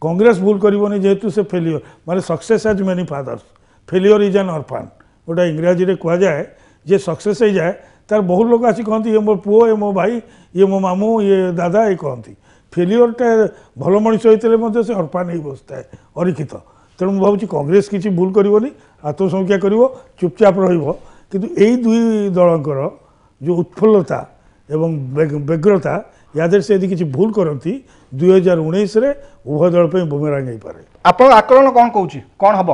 कांग्रेस भूल करबनी जेहेतु से फेलियर माने success as many fathers failure is an orphan गोटा इंग्राजी रे कह जाए जे सक्सेस हो जाए तार बहुत लोग आसी कहती ये मो पुओ ये मो भाई ये मो मामू ये दादा ये कहती फेलियरटा भल मनीष होते से ऑर्फन ही बसता है अलिखित तेणु मुझे भावी कांग्रेस किसी भूल करबनी आत्मसमीक्षा कर चुपचाप रही दुई दलकर जो उत्फुल्लता एवं व्यग्रता याद से यदि किसी भूल करती 2019 रे उभय दल पे बुमेरांग हो पारे आप आकलन कौन कहूँ कौन हम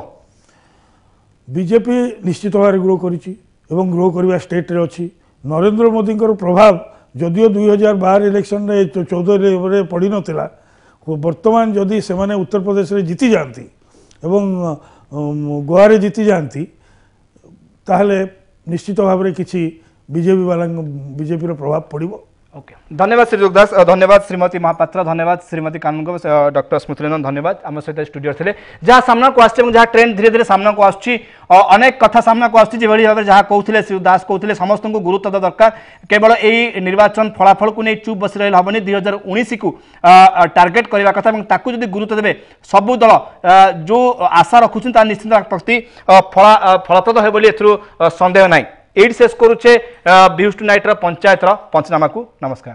बीजेपी निश्चित भाव ग्रो करी ग्रो करवा स्टेट रे अच्छी नरेंद्र मोदी प्रभाव जदियो 2012 इलेक्शन रे 14 पड़ नाला बर्तमान जदि से उत्तर प्रदेश रे जीति जाती गोवा रे जीति जाती ताहले निश्चित भाव में किसी बीजेपी वाला बीजेपी प्रभाव पड़ो। ओके धन्यवाद श्री जोगदास धन्यवाद श्रीमती महापात्र धन्यवाद श्रीमती कानून डॉक्टर स्मृतिरंजन धन्यवाद आम सहित स्टूडियो थे जहाँ सामना को जहाँ ट्रेंड धीरे धीरे सामना को अनेक कथा सामना को आसुची भाव में जहाँ कहते श्री दास कहते समस्त को गुरुत्व देवा दरकार केवल यही निर्वाचन फलाफल को नहीं चुप बस रही हेनी 2019 को टार्गेट करने कथा ताकू जब गुरुत्व देवे सबू दल जो आशा रखुच्च निश्चित प्रति फलप्रद हो सन्देह ना ये शेष करुचे व्यूज टू नाइट पंचायत पंचनामा को नमस्कार।